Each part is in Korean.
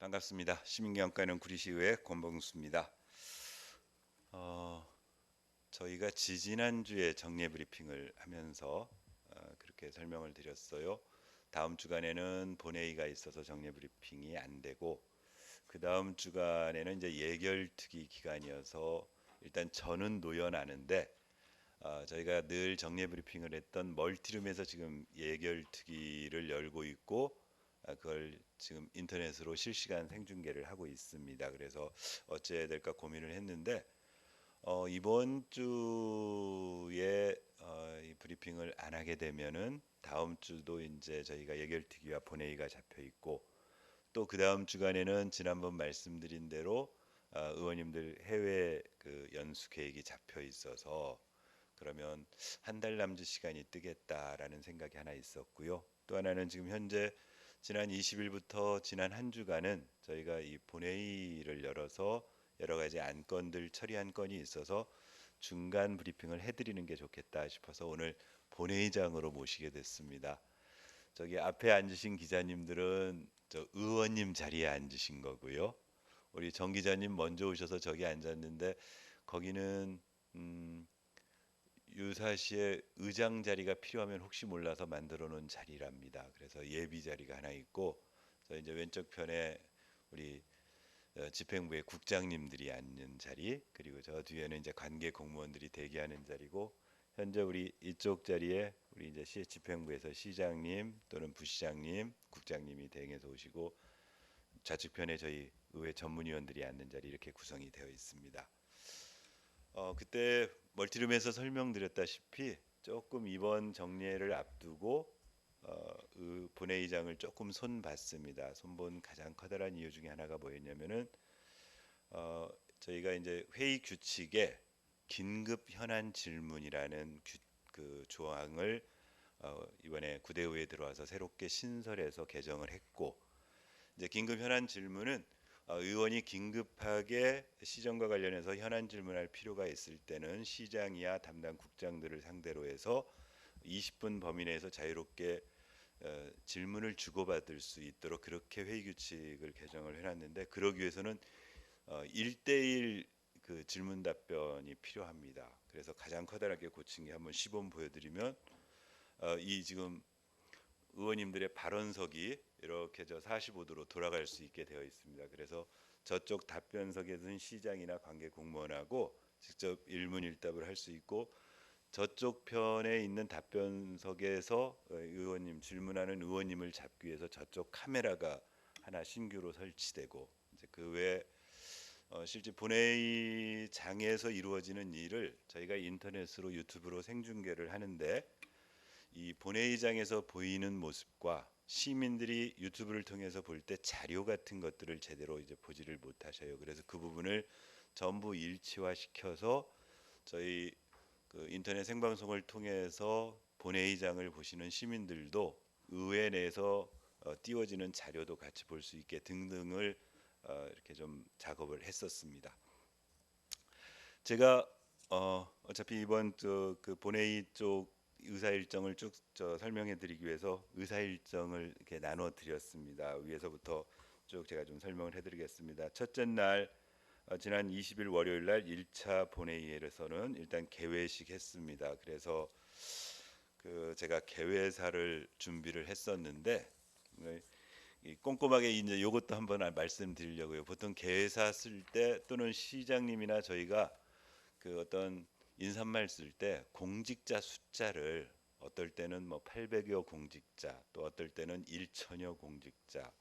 반갑습니다. 시민경영과는 구리시의회 권봉수입니다. 어, 저희가 지지난주에 정례 브리핑을 하면서 그렇게 설명을 드렸어요. 다음 주간에는 본회의가 있어서 정례 브리핑이 안 되고 그 다음 주간에는 이제 예결특위 기간이어서 일단 저는 노연하는데 저희가 늘 정례 브리핑을 했던 멀티룸에서 지금 예결특위를 열고 있고 그걸 지금 인터넷으로 실시간 생중계를 하고 있습니다. 그래서 어찌해야 될까 고민을 했는데 이번 주에 이 브리핑을 안 하게 되면은 다음 주도 이제 저희가 예결특위와 본회의가 잡혀 있고 또 그 다음 주간에는 지난번 말씀드린 대로 의원님들 해외 그 연수 계획이 잡혀 있어서 그러면 한 달 남짓 시간이 뜨겠다라는 생각이 하나 있었고요. 또 하나는 지금 현재 지난 20일부터 지난 한 주간은 저희가 이 본회의를 열어서 여러 가지 안건들 처리한 건이 있어서 중간 브리핑을 해드리는 게 좋겠다 싶어서 오늘 본회의장으로 모시게 됐습니다. 저기 앞에 앉으신 기자님들은 저 의원님 자리에 앉으신 거고요. 우리 정 기자님 먼저 오셔서 저기 앉았는데 거기는 음, 유사시에 의장 자리가 필요하면 혹시 몰라서 만들어 놓은 자리랍니다. 그래서 예비 자리가 하나 있고, 저 이제 왼쪽 편에 우리 집행부의 국장님들이 앉는 자리, 그리고 저 뒤에는 이제 관계 공무원들이 대기하는 자리고, 현재 우리 이쪽 자리에 우리 이제 시 집행부에서 시장님 또는 부시장님, 국장님이 대행해서 오시고 좌측편에 저희 의회 전문위원들이 앉는 자리 이렇게 구성이 되어 있습니다. 그때 멀티룸에서 설명드렸다시피 조금 이번 정례를 앞두고 본회의장을 조금 손봤습니다. 손본 가장 커다란 이유 중에 하나가 뭐였냐면은 저희가 이제 회의 규칙에 긴급 현안 질문이라는 그 조항을 이번에 구대의회에 들어와서 새롭게 신설해서 개정을 했고 이제 긴급 현안 질문은 의원이 긴급하게 시정과 관련해서 현안 질문할 필요가 있을 때는 시장이야 담당 국장들을 상대로 해서 20분 범위 내에서 자유롭게 질문을 주고받을 수 있도록 그렇게 회의 규칙을 개정을 해놨는데 그러기 위해서는 1대1 그 질문 답변이 필요합니다. 그래서 가장 커다랗게 고친 게 한번 시범 보여드리면 이 지금 의원님들의 발언석이 이렇게 저 45도로 돌아갈 수 있게 되어 있습니다. 그래서 저쪽 답변석에서는 시장이나 관계 공무원하고 직접 일문일답을 할 수 있고 저쪽 편에 있는 답변석에서 의원님 질문하는 의원님을 잡기 위해서 저쪽 카메라가 하나 신규로 설치되고 이제 그 외에 실제 본회의장에서 이루어지는 일을 저희가 인터넷으로 유튜브로 생중계를 하는데 이 본회의장에서 보이는 모습과 시민들이 유튜브를 통해서 볼 때 자료 같은 것들을 제대로 이제 보지를 못하셔요. 그래서 그 부분을 전부 일치화시켜서 저희 그 인터넷 생방송을 통해서 본회의장을 보시는 시민들도 의회 내에서 띄워지는 자료도 같이 볼 수 있게 등등을 이렇게 좀 작업을 했었습니다. 제가 어차피 이번 그 본회의 쪽 의사 일정을 쭉 설명해 드리기 위해서 의사 일정을 이렇게 나눠 드렸습니다. 위에서부터 쭉 제가 좀 설명을 해 드리겠습니다. 첫째 날 지난 20일 월요일 날 1차 본회의에서는 일단 개회식 했습니다. 그래서 그 제가 개회사를 준비를 했었는데 이 꼼꼼하게 이제 이것도 한번 말씀드리려고요. 보통 개회사 쓸 때 또는 시장님이나 저희가 그 어떤 인사말 쓸 때 공직자 숫자를 어떨 때는 뭐 800여 공직자 또 어떨 때는 1천여 공직자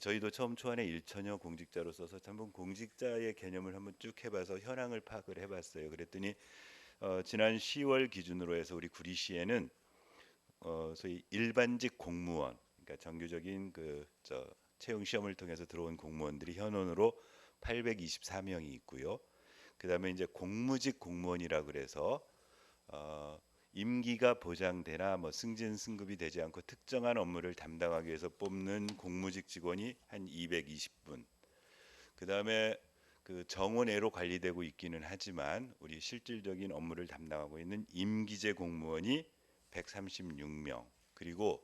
저희도 처음 초안에 1천여 공직자로 써서 한번 공직자의 개념을 한번 쭉 해봐서 현황을 파악을 해봤어요. 그랬더니 지난 10월 기준으로 해서 우리 구리시에는 소위 일반직 공무원 그러니까 정규적인 그 채용 시험을 통해서 들어온 공무원들이 현원으로 824명이 있고요. 그다음에 이제 공무직 공무원이라 그래서 임기가 보장되나 뭐 승진 승급이 되지 않고 특정한 업무를 담당하기 위해서 뽑는 공무직 직원이 한 220분. 그다음에 그 정원외로 관리되고 있기는 하지만 우리 실질적인 업무를 담당하고 있는 임기제 공무원이 136명. 그리고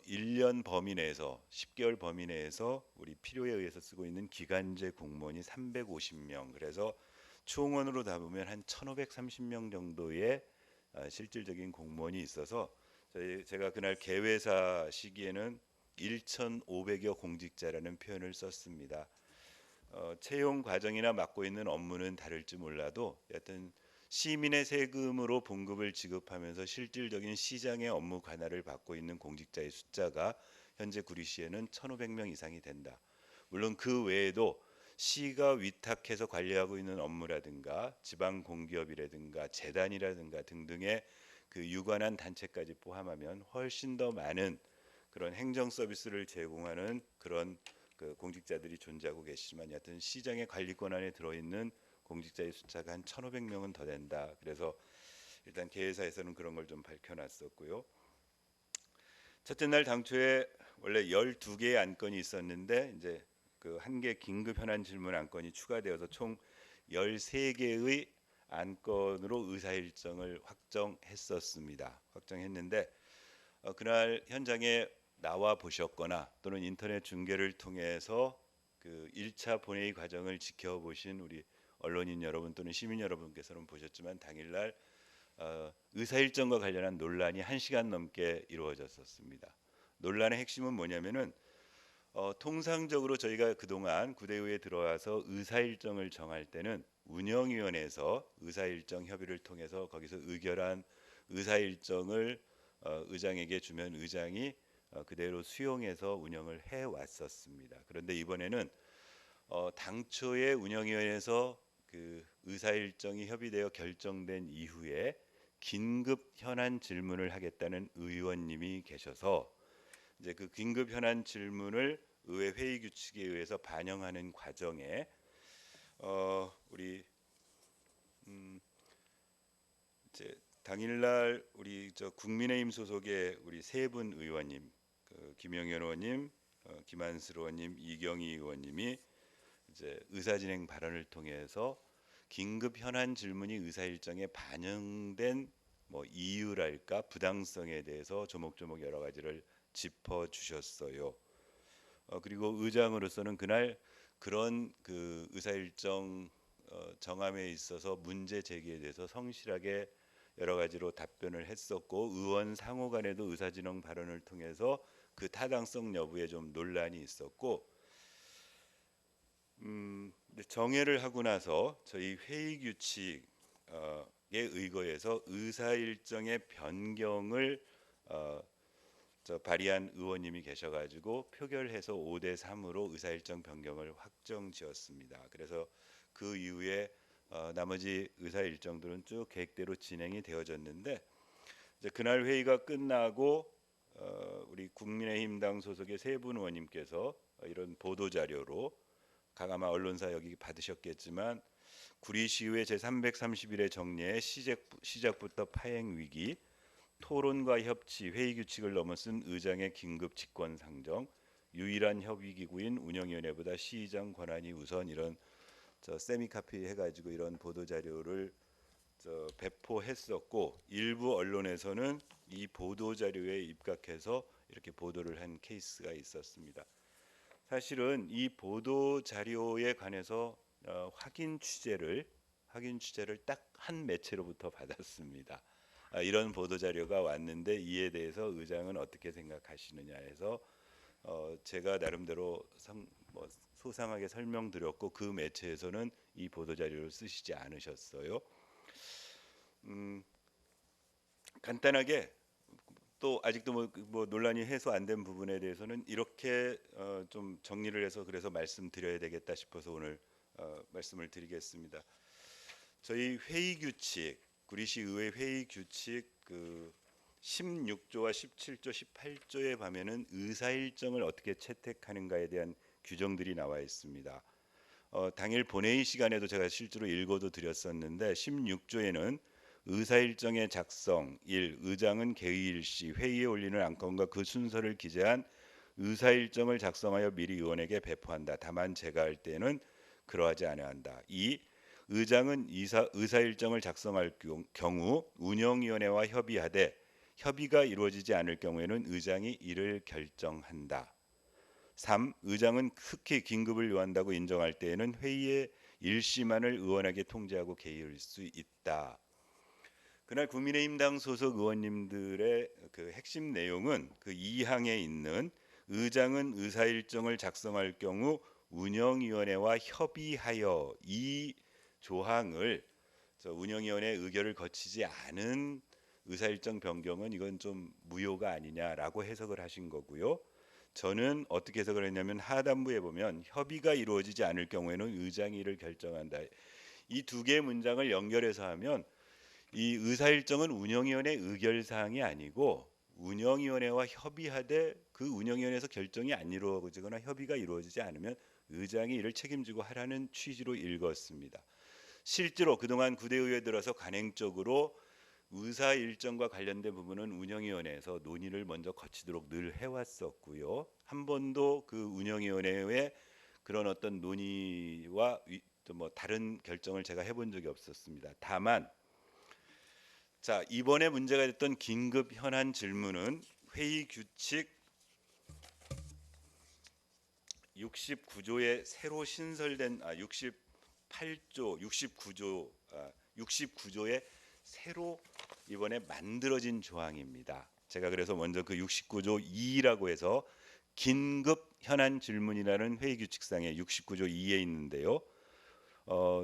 1년 범위 내에서 10개월 범위 내에서 우리 필요에 의해서 쓰고 있는 기간제 공무원이 350명. 그래서 총원으로 다 보면 한 1,530명 정도의 실질적인 공무원이 있어서 제가 그날 개회사 시기에는 1,500여 공직자라는 표현을 썼습니다. 채용 과정이나 맡고 있는 업무는 다를지 몰라도 여하튼 시민의 세금으로 봉급을 지급하면서 실질적인 시장의 업무 관할을 받고 있는 공직자의 숫자가 현재 구리시에는 1,500명 이상이 된다. 물론 그 외에도 시가 위탁해서 관리하고 있는 업무라든가 지방 공기업이라든가 재단이라든가 등등의 그 유관한 단체까지 포함하면 훨씬 더 많은 그런 행정 서비스를 제공하는 그런 그 공직자들이 존재하고 계시지만 여하튼 시장의 관리권 안에 들어있는 공직자의 숫자가 한 1,500명은 더 된다. 그래서 일단 개회사에서는 그런 걸 좀 밝혀놨었고요. 첫째 날 당초에 원래 12개의 안건이 있었는데 이제 그 한 개 긴급 현안 질문 안건이 추가되어서 총 13개의 안건으로 의사 일정을 확정했었습니다. 확정했는데 그날 현장에 나와 보셨거나 또는 인터넷 중계를 통해서 그 1차 본회의 과정을 지켜보신 우리 언론인 여러분 또는 시민 여러분께서는 보셨지만 당일날 의사 일정과 관련한 논란이 1시간 넘게 이루어졌었습니다. 논란의 핵심은 뭐냐면은 통상적으로 저희가 그동안 구대의회에 들어와서 의사 일정을 정할 때는 운영위원회에서 의사 일정 협의를 통해서 거기서 의결한 의사 일정을 의장에게 주면 의장이 그대로 수용해서 운영을 해 왔었습니다. 그런데 이번에는 당초에 운영위원회에서 그 의사 일정이 협의되어 결정된 이후에 긴급 현안 질문을 하겠다는 의원님이 계셔서 이제 그 긴급 현안 질문을 의회 회의 규칙에 의해서 반영하는 과정에 우리 이제 당일날 우리 저 국민의힘 소속의 우리 세 분 의원님, 그 김영현 의원님, 김한슬 의원님, 이경희 의원님이 이제 의사진행 발언을 통해서 긴급 현안 질문이 의사 일정에 반영된 뭐 이유랄까 부당성에 대해서 조목조목 여러 가지를 짚어 주셨어요. 그리고 의장으로서는 그날 그런 그 의사 일정 정함에 있어서 문제 제기에 대해서 성실하게 여러 가지로 답변을 했었고 의원 상호 간에도 의사진행 발언을 통해서 그 타당성 여부에 좀 논란이 있었고 정회를 하고 나서 저희 회의 규칙에 의거해서 의사 일정의 변경을 발의한 의원님이 계셔가지고 표결해서 5대 3으로 의사 일정 변경을 확정지었습니다. 그래서 그 이후에 나머지 의사 일정들은 쭉 계획대로 진행이 되어졌는데 이제 그날 회의가 끝나고 우리 국민의힘당 소속의 세 분 의원님께서 이런 보도 자료로 각 아마 언론사 여기 받으셨겠지만 구리시의회 제331회 정례의 시작부터 파행 위기, 토론과 협치, 회의 규칙을 넘어선 의장의 긴급 직권 상정, 유일한 협의 기구인 운영위원회보다 시의장 권한이 우선 이런 세미카피 해가지고 이런 보도 자료를 배포했었고 일부 언론에서는 이 보도 자료에 입각해서 이렇게 보도를 한 케이스가 있었습니다. 사실은 이 보도 자료에 관해서 확인 취재를 딱 한 매체로부터 받았습니다. 이런 보도 자료가 왔는데 이에 대해서 의장은 어떻게 생각하시느냐 해서 제가 나름대로 소상하게 설명드렸고 그 매체에서는 이 보도 자료를 쓰시지 않으셨어요. 간단하게 또 아직도 뭐 논란이 해소 안 된 부분에 대해서는 이렇게 좀 정리를 해서 그래서 말씀드려야 되겠다 싶어서 오늘 말씀을 드리겠습니다. 저희 회의 규칙, 구리시 의회 회의 규칙 그 16조와 17조, 18조에 보면은 의사 일정을 어떻게 채택하는가에 대한 규정들이 나와 있습니다. 당일 본회의 시간에도 제가 실제로 읽어도 드렸었는데 16조에는 의사 일정의 작성 1. 의장은 개의일 시 회의에 올리는 안건과 그 순서를 기재한 의사 일정을 작성하여 미리 의원에게 배포한다. 다만 제가할 때는 그러하지 아니한다. 2. 의장은 의사 일정을 작성할 경우 운영위원회와 협의하되 협의가 이루어지지 않을 경우에는 의장이 이를 결정한다. 3. 의장은 특히 긴급을 요한다고 인정할 때에는 회의의 일시만을 의원에게 통지하고 개의할 수 있다. 그날 국민의힘당 소속 의원님들의 그 핵심 내용은 그 2항에 있는 의장은 의사 일정을 작성할 경우 운영위원회와 협의하여, 이 조항을 운영위원회 의결을 거치지 않은 의사일정 변경은 이건 좀 무효가 아니냐라고 해석을 하신 거고요. 저는 어떻게 해석을 했냐면 하단부에 보면 협의가 이루어지지 않을 경우에는 의장이 이를 결정한다. 이 두 개의 문장을 연결해서 하면 이 의사일정은 운영위원회 의결사항이 아니고 운영위원회와 협의하되 그 운영위원회에서 결정이 안 이루어지거나 협의가 이루어지지 않으면 의장이 이를 책임지고 하라는 취지로 읽었습니다. 실제로 그동안 구대의회 들어서 관행적으로 의사 일정과 관련된 부분은 운영위원회에서 논의를 먼저 거치도록 늘 해왔었고요. 한 번도 그 운영위원회의 그런 어떤 논의와 뭐 다른 결정을 제가 해본 적이 없었습니다. 다만 자, 이번에 문제가 됐던 긴급 현안 질문은 회의 규칙 69조에 새로 신설된 68조 69조에 새로 이번에 만들어진 조항입니다. 제가 그래서 먼저 그 69조 2라고 해서 긴급 현안 질문이라는 회의 규칙상에 69조 2에 있는데요.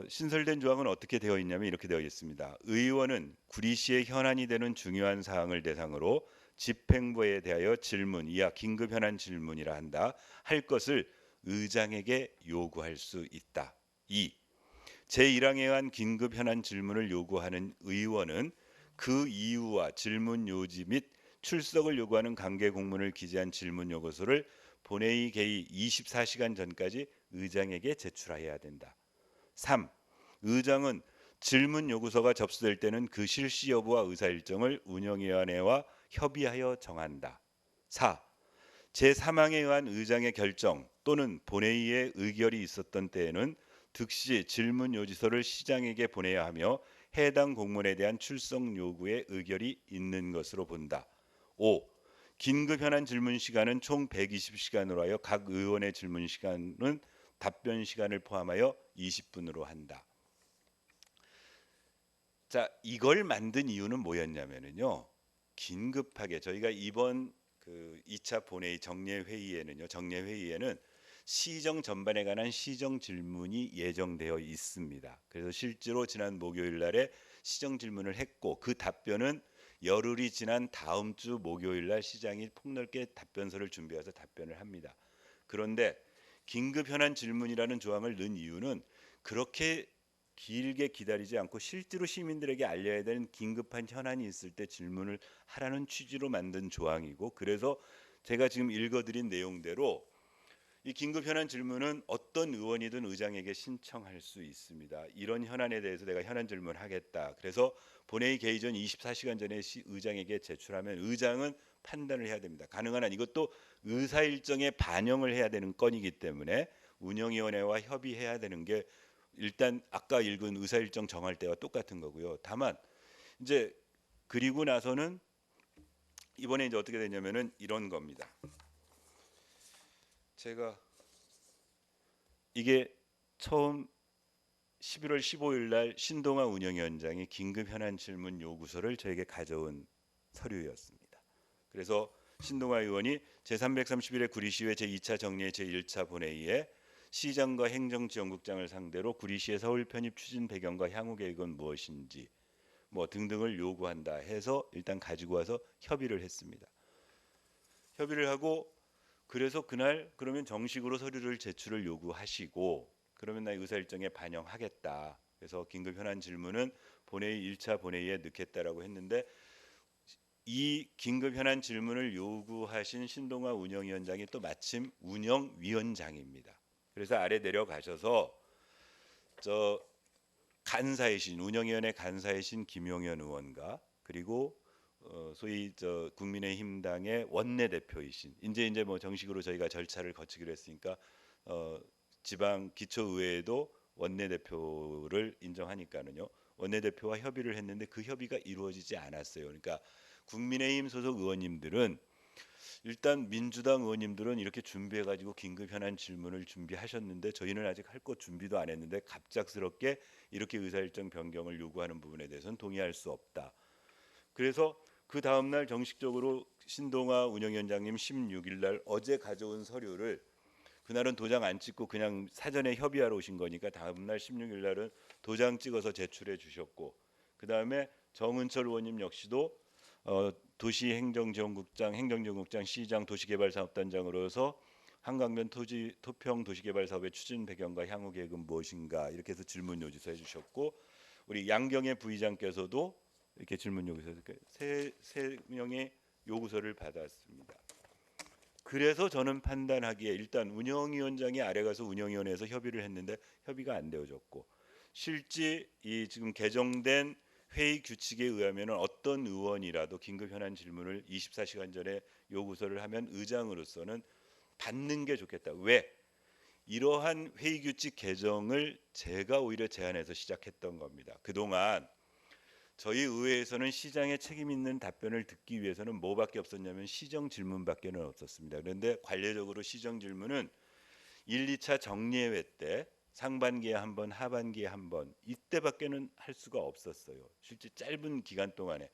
신설된 조항은 어떻게 되어 있냐면 이렇게 되어 있습니다. 의원은 구리시의 현안이 되는 중요한 사항을 대상으로 집행부에 대하여 질문, 이하 긴급 현안 질문이라 한다. 할 것을 의장에게 요구할 수 있다. 2. 제1항에 의한 긴급 현안 질문을 요구하는 의원은 그 이유와 질문 요지 및 출석을 요구하는 관계 공문을 기재한 질문 요구서를 본회의 개의 24시간 전까지 의장에게 제출해야 된다. 3. 의장은 질문 요구서가 접수될 때는 그 실시 여부와 의사 일정을 운영위원회와 협의하여 정한다. 4. 제3항에 의한 의장의 결정 또는 본회의의 의결이 있었던 때에는 즉시 질문 요지서를 시장에게 보내야 하며 해당 공문에 대한 출석 요구의 의결이 있는 것으로 본다. 5. 긴급 현안 질문 시간은 총 120시간으로 하여 각 의원의 질문 시간은 답변 시간을 포함하여 20분으로 한다. 자, 이걸 만든 이유는 뭐였냐면요. 긴급하게 저희가 이번 그 2차 본회의 정례회의에는 시정 전반에 관한 시정 질문이 예정되어 있습니다. 그래서 실제로 지난 목요일 날에 시정 질문을 했고 그 답변은 열흘이 지난 다음 주 목요일 날 시장이 폭넓게 답변서를 준비해서 답변을 합니다. 그런데 긴급 현안 질문이라는 조항을 넣은 이유는 그렇게 길게 기다리지 않고 실제로 시민들에게 알려야 되는 긴급한 현안이 있을 때 질문을 하라는 취지로 만든 조항이고, 그래서 제가 지금 읽어드린 내용대로 이 긴급 현안 질문은 어떤 의원이든 의장에게 신청할 수 있습니다. 이런 현안에 대해서 내가 현안 질문하겠다. 그래서 본회의 개의 전 24시간 전에 의장에게 제출하면 의장은 판단을 해야 됩니다. 가능한 한 이것도 의사 일정에 반영을 해야 되는 건이기 때문에 운영위원회와 협의해야 되는 게 일단 아까 읽은 의사 일정 정할 때와 똑같은 거고요. 다만 이제 그리고 나서는 이번에 이제 어떻게 되냐면은 이런 겁니다. 제가 이게 처음 11월 15일 날 신동아 운영위원장이 긴급 현안 질문 요구서를 저에게 가져온 서류였습니다. 그래서 신동아 의원이 제331회 구리시의회 제2차 정례 제1차 본회의에 시장과 행정지원국장을 상대로 구리시의 서울 편입 추진 배경과 향후 계획은 무엇인지 뭐 등등을 요구한다 해서 일단 가지고 와서 협의를 했습니다. 협의를 하고 그래서 그날 그러면 정식으로 서류를 제출을 요구하시고 그러면 나 의사 일정에 반영하겠다. 그래서 긴급 현안 질문은 본회의 1차 본회의에 넣겠다라고 했는데 이 긴급 현안 질문을 요구하신 신동아 운영위원장이 또 마침 운영위원장입니다. 그래서 아래 내려가셔서 저 간사이신 운영위원회 간사이신 김용현 의원과 그리고 소위 저 국민의힘당의 원내대표이신 이제 뭐 정식으로 저희가 절차를 거치기로 했으니까 지방 기초의회에도 원내대표를 인정하니까는요. 원내대표와 협의를 했는데 그 협의가 이루어지지 않았어요. 그러니까 국민의힘 소속 의원님들은 일단 민주당 의원님들은 이렇게 준비해가지고 긴급 현안 질문을 준비하셨는데 저희는 아직 할 것 준비도 안 했는데 갑작스럽게 이렇게 의사일정 변경을 요구하는 부분에 대해서는 동의할 수 없다. 그래서 그 다음 날 정식적으로 신동아 운영위원장님 16일 날 어제 가져온 서류를 그날은 도장 안 찍고 그냥 사전에 협의하러 오신 거니까 다음 날 16일 날은 도장 찍어서 제출해 주셨고 그다음에 정은철 의원님 역시도 도시행정지원국장, 행정지원국장, 시장, 도시개발사업단장으로서 한강변 토평 도시개발 사업의 추진 배경과 향후 계획은 무엇인가 이렇게 해서 질문 요지서 해주셨고 우리 양경애 부의장께서도 이렇게 질문 요구서 세 명의 요구서를 받았습니다. 그래서 저는 판단하기에 일단 운영위원장이 아래 가서 운영위원회에서 협의를 했는데 협의가 안 되어졌고 실제 이 지금 개정된 회의 규칙에 의하면 어떤 의원이라도 긴급 현안 질문을 24시간 전에 요구서를 하면 의장으로서는 받는 게 좋겠다. 왜? 이러한 회의 규칙 개정을 제가 오히려 제안해서 시작했던 겁니다. 그동안 저희 의회에서는 시장의 책임 있는 답변을 듣기 위해서는 뭐밖에 없었냐면 시정 질문밖에는 없었습니다. 그런데 관례적으로 시정 질문은 1, 2차 정례회 때 상반기에 한 번, 하반기에 한 번 이때밖에는 할 수가 없었어요. 실제 짧은 기간 동안에.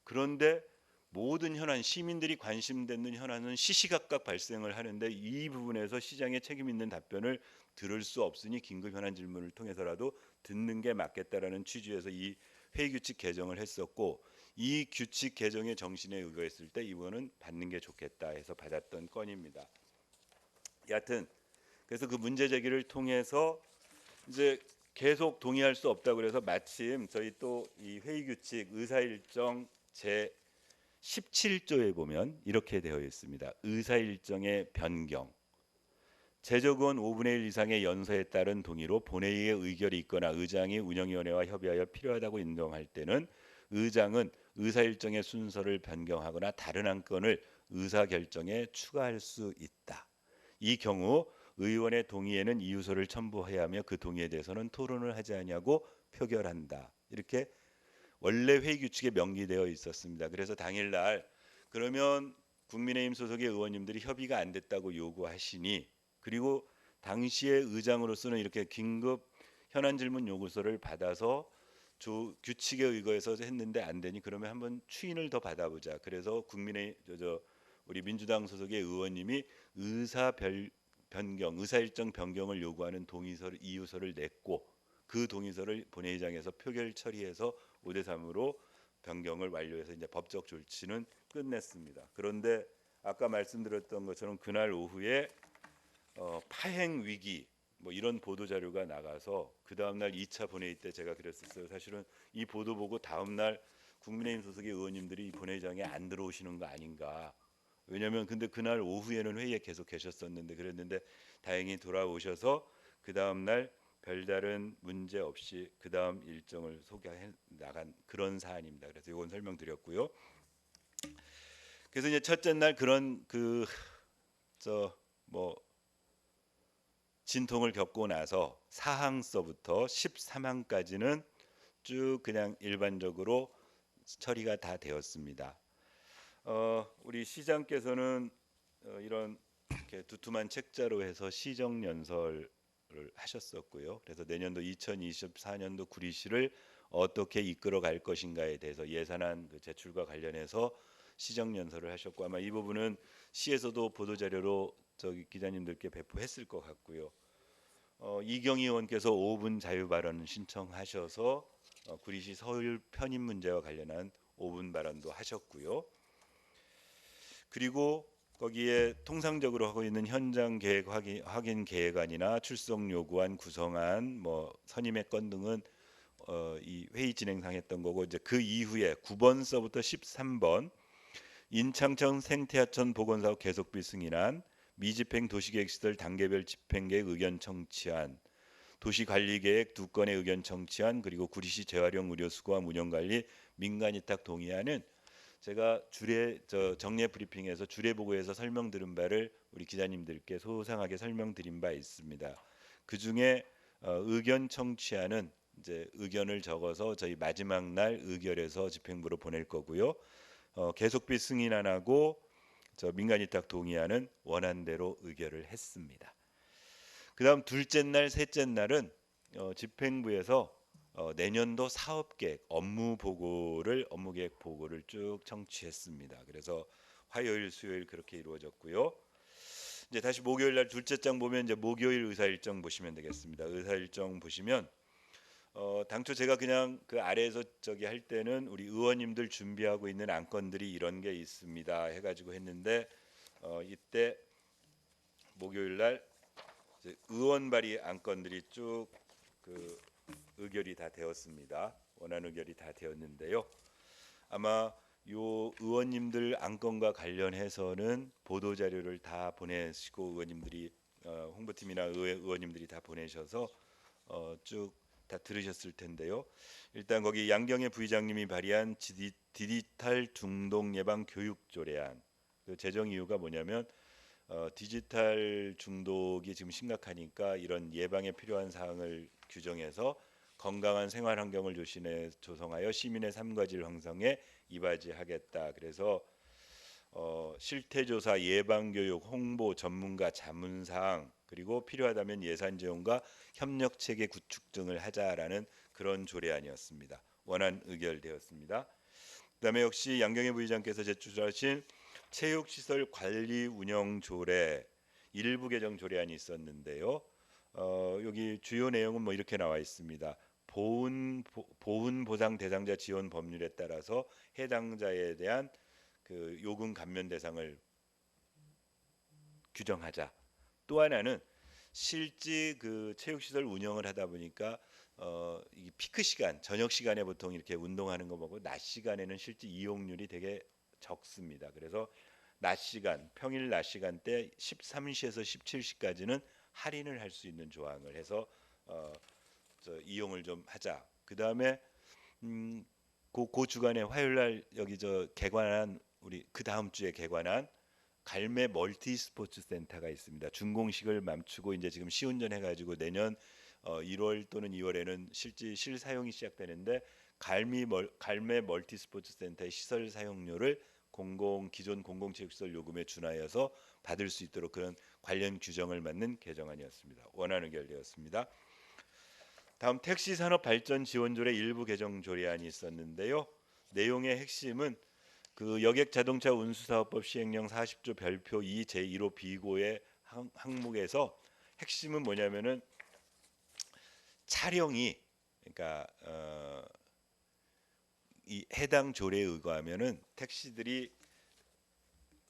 그런데 모든 현안, 시민들이 관심되는 현안은 시시각각 발생을 하는데 이 부분에서 시장의 책임 있는 답변을 들을 수 없으니 긴급 현안 질문을 통해서라도 듣는 게 맞겠다라는 취지에서 이 회의 규칙 개정을 했었고 이 규칙 개정의 정신에 의거했을 때 이거는 받는 게 좋겠다 해서 받았던 건입니다. 여하튼 그래서 그 문제 제기를 통해서 이제 계속 동의할 수 없다고 그래서 마침 저희 또 이 회의 규칙 의사일정 제 17조에 보면 이렇게 되어 있습니다. 의사일정의 변경. 제적의원 5분의 1 이상의 연서에 따른 동의로 본회의의 의결이 있거나 의장이 운영위원회와 협의하여 필요하다고 인정할 때는 의장은 의사일정의 순서를 변경하거나 다른 안건을 의사결정에 추가할 수 있다. 이 경우 의원의 동의에는 이유서를 첨부해야 하며 그 동의에 대해서는 토론을 하지 아니하고 표결한다. 이렇게 원래 회의 규칙에 명기되어 있었습니다. 그래서 당일날 그러면 국민의힘 소속의 의원님들이 협의가 안 됐다고 요구하시니 그리고 당시에 의장으로서는 이렇게 긴급 현안 질문 요구서를 받아서 규칙에 의거해서 했는데 안 되니 그러면 한번 추인을 더 받아보자. 그래서 우리 민주당 소속의 의원님이 의사일정 변경을 요구하는 동의서를 이유서를 냈고 그 동의서를 본회의장에서 표결 처리해서 5대 3으로 변경을 완료해서 이제 법적 조치는 끝냈습니다. 그런데 아까 말씀드렸던 것처럼 그날 오후에 파행 위기 뭐 이런 보도 자료가 나가서 그 다음 날 2차 본회의 때 제가 그랬었어요. 사실은 이 보도 보고 다음 날 국민의힘 소속의 의원님들이 이 본회의장에 안 들어오시는 거 아닌가. 왜냐하면 근데 그날 오후에는 회의에 계속 계셨었는데 그랬는데 다행히 돌아오셔서 그 다음 날 별다른 문제 없이 그 다음 일정을 소개해 나간 그런 사안입니다. 그래서 이건 설명드렸고요. 그래서 이제 첫째 날 그런 뭐 진통을 겪고 나서 사항서부터 13항까지는 쭉 그냥 일반적으로 처리가 다 되었습니다. 우리 시장께서는 이런 이렇게 두툼한 책자로 해서 시정 연설을 하셨었고요. 그래서 내년도 2024년도 구리시를 어떻게 이끌어 갈 것인가에 대해서 예산안 제출과 관련해서 시정 연설을 하셨고 아마 이 부분은 시에서도 보도 자료로 저기 기자님들께 배포했을 것 같고요. 이경희 의원께서 5분 자유 발언 신청하셔서 구리시 서울 편입 문제와 관련한 5분 발언도 하셨고요. 그리고 거기에 통상적으로 하고 있는 현장 계획 확인 계획안이나 출석 요구안 구성안 뭐 선임의 건 등은 이 회의 진행상 했던 거고 이제 그 이후에 9번서부터 13번 인창청 생태하천 보건사업 계속비 승인안 미집행 도시계획시설 단계별 집행계획 의견 청취안 도시관리계획 2건의 의견 청취안 그리고 구리시 재활용 의료수거함 운영관리 민간위탁 동의안은 제가 정례 브리핑에서 주례 보고에서 설명드린 바를 우리 기자님들께 소상하게 설명드린 바 있습니다. 그 중에 의견 청취안은 이제 의견을 적어서 저희 마지막 날 의결해서 집행부로 보낼 거고요. 계속비 승인 안 하고 저 민간위탁 동의안은 원안대로 의결을 했습니다. 그다음 둘째 날, 셋째 날은 집행부에서 내년도 사업계획, 업무계획 보고를 쭉 청취했습니다. 그래서 화요일, 수요일 그렇게 이루어졌고요. 이제 다시 목요일 날 둘째 장 보면 이제 목요일 의사 일정 보시면 되겠습니다. 의사 일정 보시면 당초 제가 그냥 그 아래에서 저기 할 때는 우리 의원님들 준비하고 있는 안건들이 이런 게 있습니다 해가지고 했는데 이때 목요일 날 이제 의원 발의 안건들이 쭉 그 의결이 다 되었습니다. 원안 의결이 다 되었는데요. 아마 요 의원님들 안건과 관련해서는 보도 자료를 다 보내시고 의원님들이 홍보팀이나 의원님들이 다 보내셔서 쭉 다 들으셨을 텐데요. 일단 거기 양경애 부의장님이 발의한 디지털 중독 예방 교육 조례안. 그 제정 이유가 뭐냐면 디지털 중독이 지금 심각하니까 이런 예방에 필요한 사항을 규정해서 건강한 생활 환경을 조성하여 시민의 삶과 질 형성에 이바지하겠다. 그래서 실태조사, 예방교육, 홍보, 전문가 자문사항 그리고 필요하다면 예산 지원과 협력체계 구축 등을 하자라는 그런 조례안이었습니다. 원안 의결되었습니다. 그다음에 역시 양경애 부의장께서 제출하신 체육시설 관리 운영 조례 일부 개정 조례안이 있었는데요. 여기 주요 내용은 뭐 이렇게 나와 있습니다. 보훈 보상 대상자 지원 법률에 따라서 해당자에 대한 그 요금 감면 대상을 규정하자. 또 하나는 실제 그 체육시설 운영을 하다 보니까 이 피크 시간, 저녁 시간에 보통 이렇게 운동하는 거 보고 낮 시간에는 실제 이용률이 되게 적습니다. 그래서 낮 시간, 평일 낮 시간 대 13시에서 17시까지는 할인을 할 수 있는 조항을 해서 이용을 좀 하자. 그 다음에 그 주간에 화요일 날 여기 개관한 우리 그 다음 주에 개관한 갈매 멀티 스포츠 센터가 있습니다. 준공식을 맘추고 이제 지금 시운전 해가지고 내년 1월 또는 2월에는 실제 실사용이 시작되는데 갈매 멀티 스포츠 센터의 시설 사용료를 기존 공공체육시설 요금에 준하여서 받을 수 있도록 그런 관련 규정을 맞는 개정안이었습니다. 원안 의결되었습니다. 다음 택시 산업 발전 지원조례 일부 개정 조례안이 있었는데요. 내용의 핵심은 그 여객 자동차 운수사업법 시행령 40조 별표 2 제1호 비고의 항목에서 핵심은 뭐냐면은 차량이 그러니까 이 해당 조례에 의거하면은 택시들이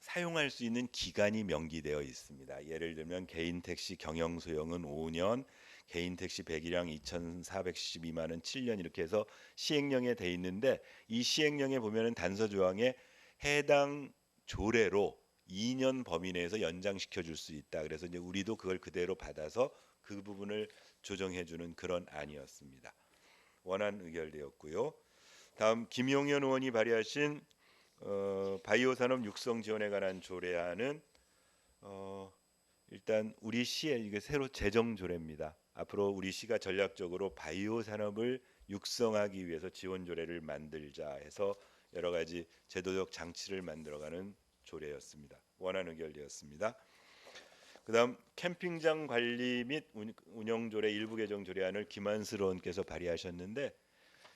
사용할 수 있는 기간이 명기되어 있습니다. 예를 들면 개인 택시 경영 소형은 5년, 개인 택시 배기량 2,412만 원 7년 이렇게 해서 시행령에 돼 있는데 이 시행령에 보면은 단서 조항에 해당 조례로 2년 범위 내에서 연장시켜 줄 수 있다. 그래서 이제 우리도 그걸 그대로 받아서 그 부분을 조정해 주는 그런 안이었습니다. 원안 의결되었고요. 다음 김용현 의원이 발의하신 바이오 산업 육성 지원에 관한 조례안은 일단 우리 시에 이게 새로 제정 조례입니다. 앞으로 우리 시가 전략적으로 바이오 산업을 육성하기 위해서 지원 조례를 만들자 해서 여러 가지 제도적 장치를 만들어가는 조례였습니다. 원안 의결되었습니다. 그다음 캠핑장 관리 및 운영 조례 일부 개정 조례안을 김한슬 의원께서 발의하셨는데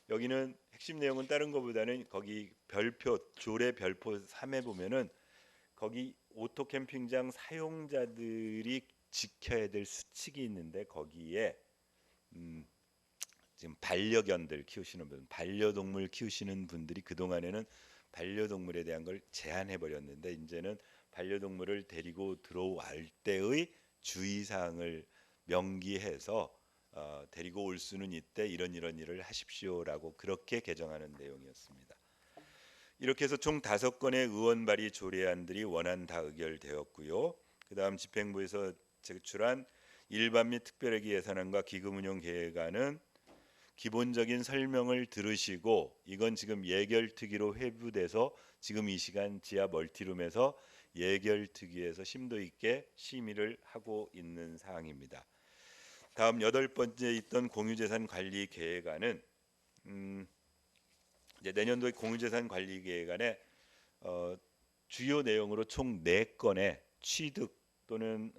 여기는 핵심 내용은 다른 것보다는 거기 조례 별표 3에 보면은 거기 오토 캠핑장 사용자들이 지켜야 될 수칙이 있는데 거기에 지금 반려견들 키우시는 분, 반려동물 키우시는 분들이 그 동안에는 반려동물에 대한 걸 제한해 버렸는데 이제는 반려동물을 데리고 들어올 때의 주의사항을 명기해서 데리고 올 수는 이때 이런 일을 하십시오라고 그렇게 개정하는 내용이었습니다. 이렇게 해서 총 5건의 의원 발의 조례안들이 원안 다 의결되었고요. 그다음 집행부에서 제출한 일반 및 특별회계 예산안과 기금 운용 계획안은 기본적인 설명을 들으시고 이건 지금 예결특위로 회부돼서 지금 이 시간 지하 멀티룸에서 예결특위에서 심도 있게 심의를 하고 있는 사항입니다. 다음 8번째 있던 공유재산 관리 계획안은 이제 내년도의 공유재산 관리 계획안에 어, 주요 내용으로 총 4건의 취득 또는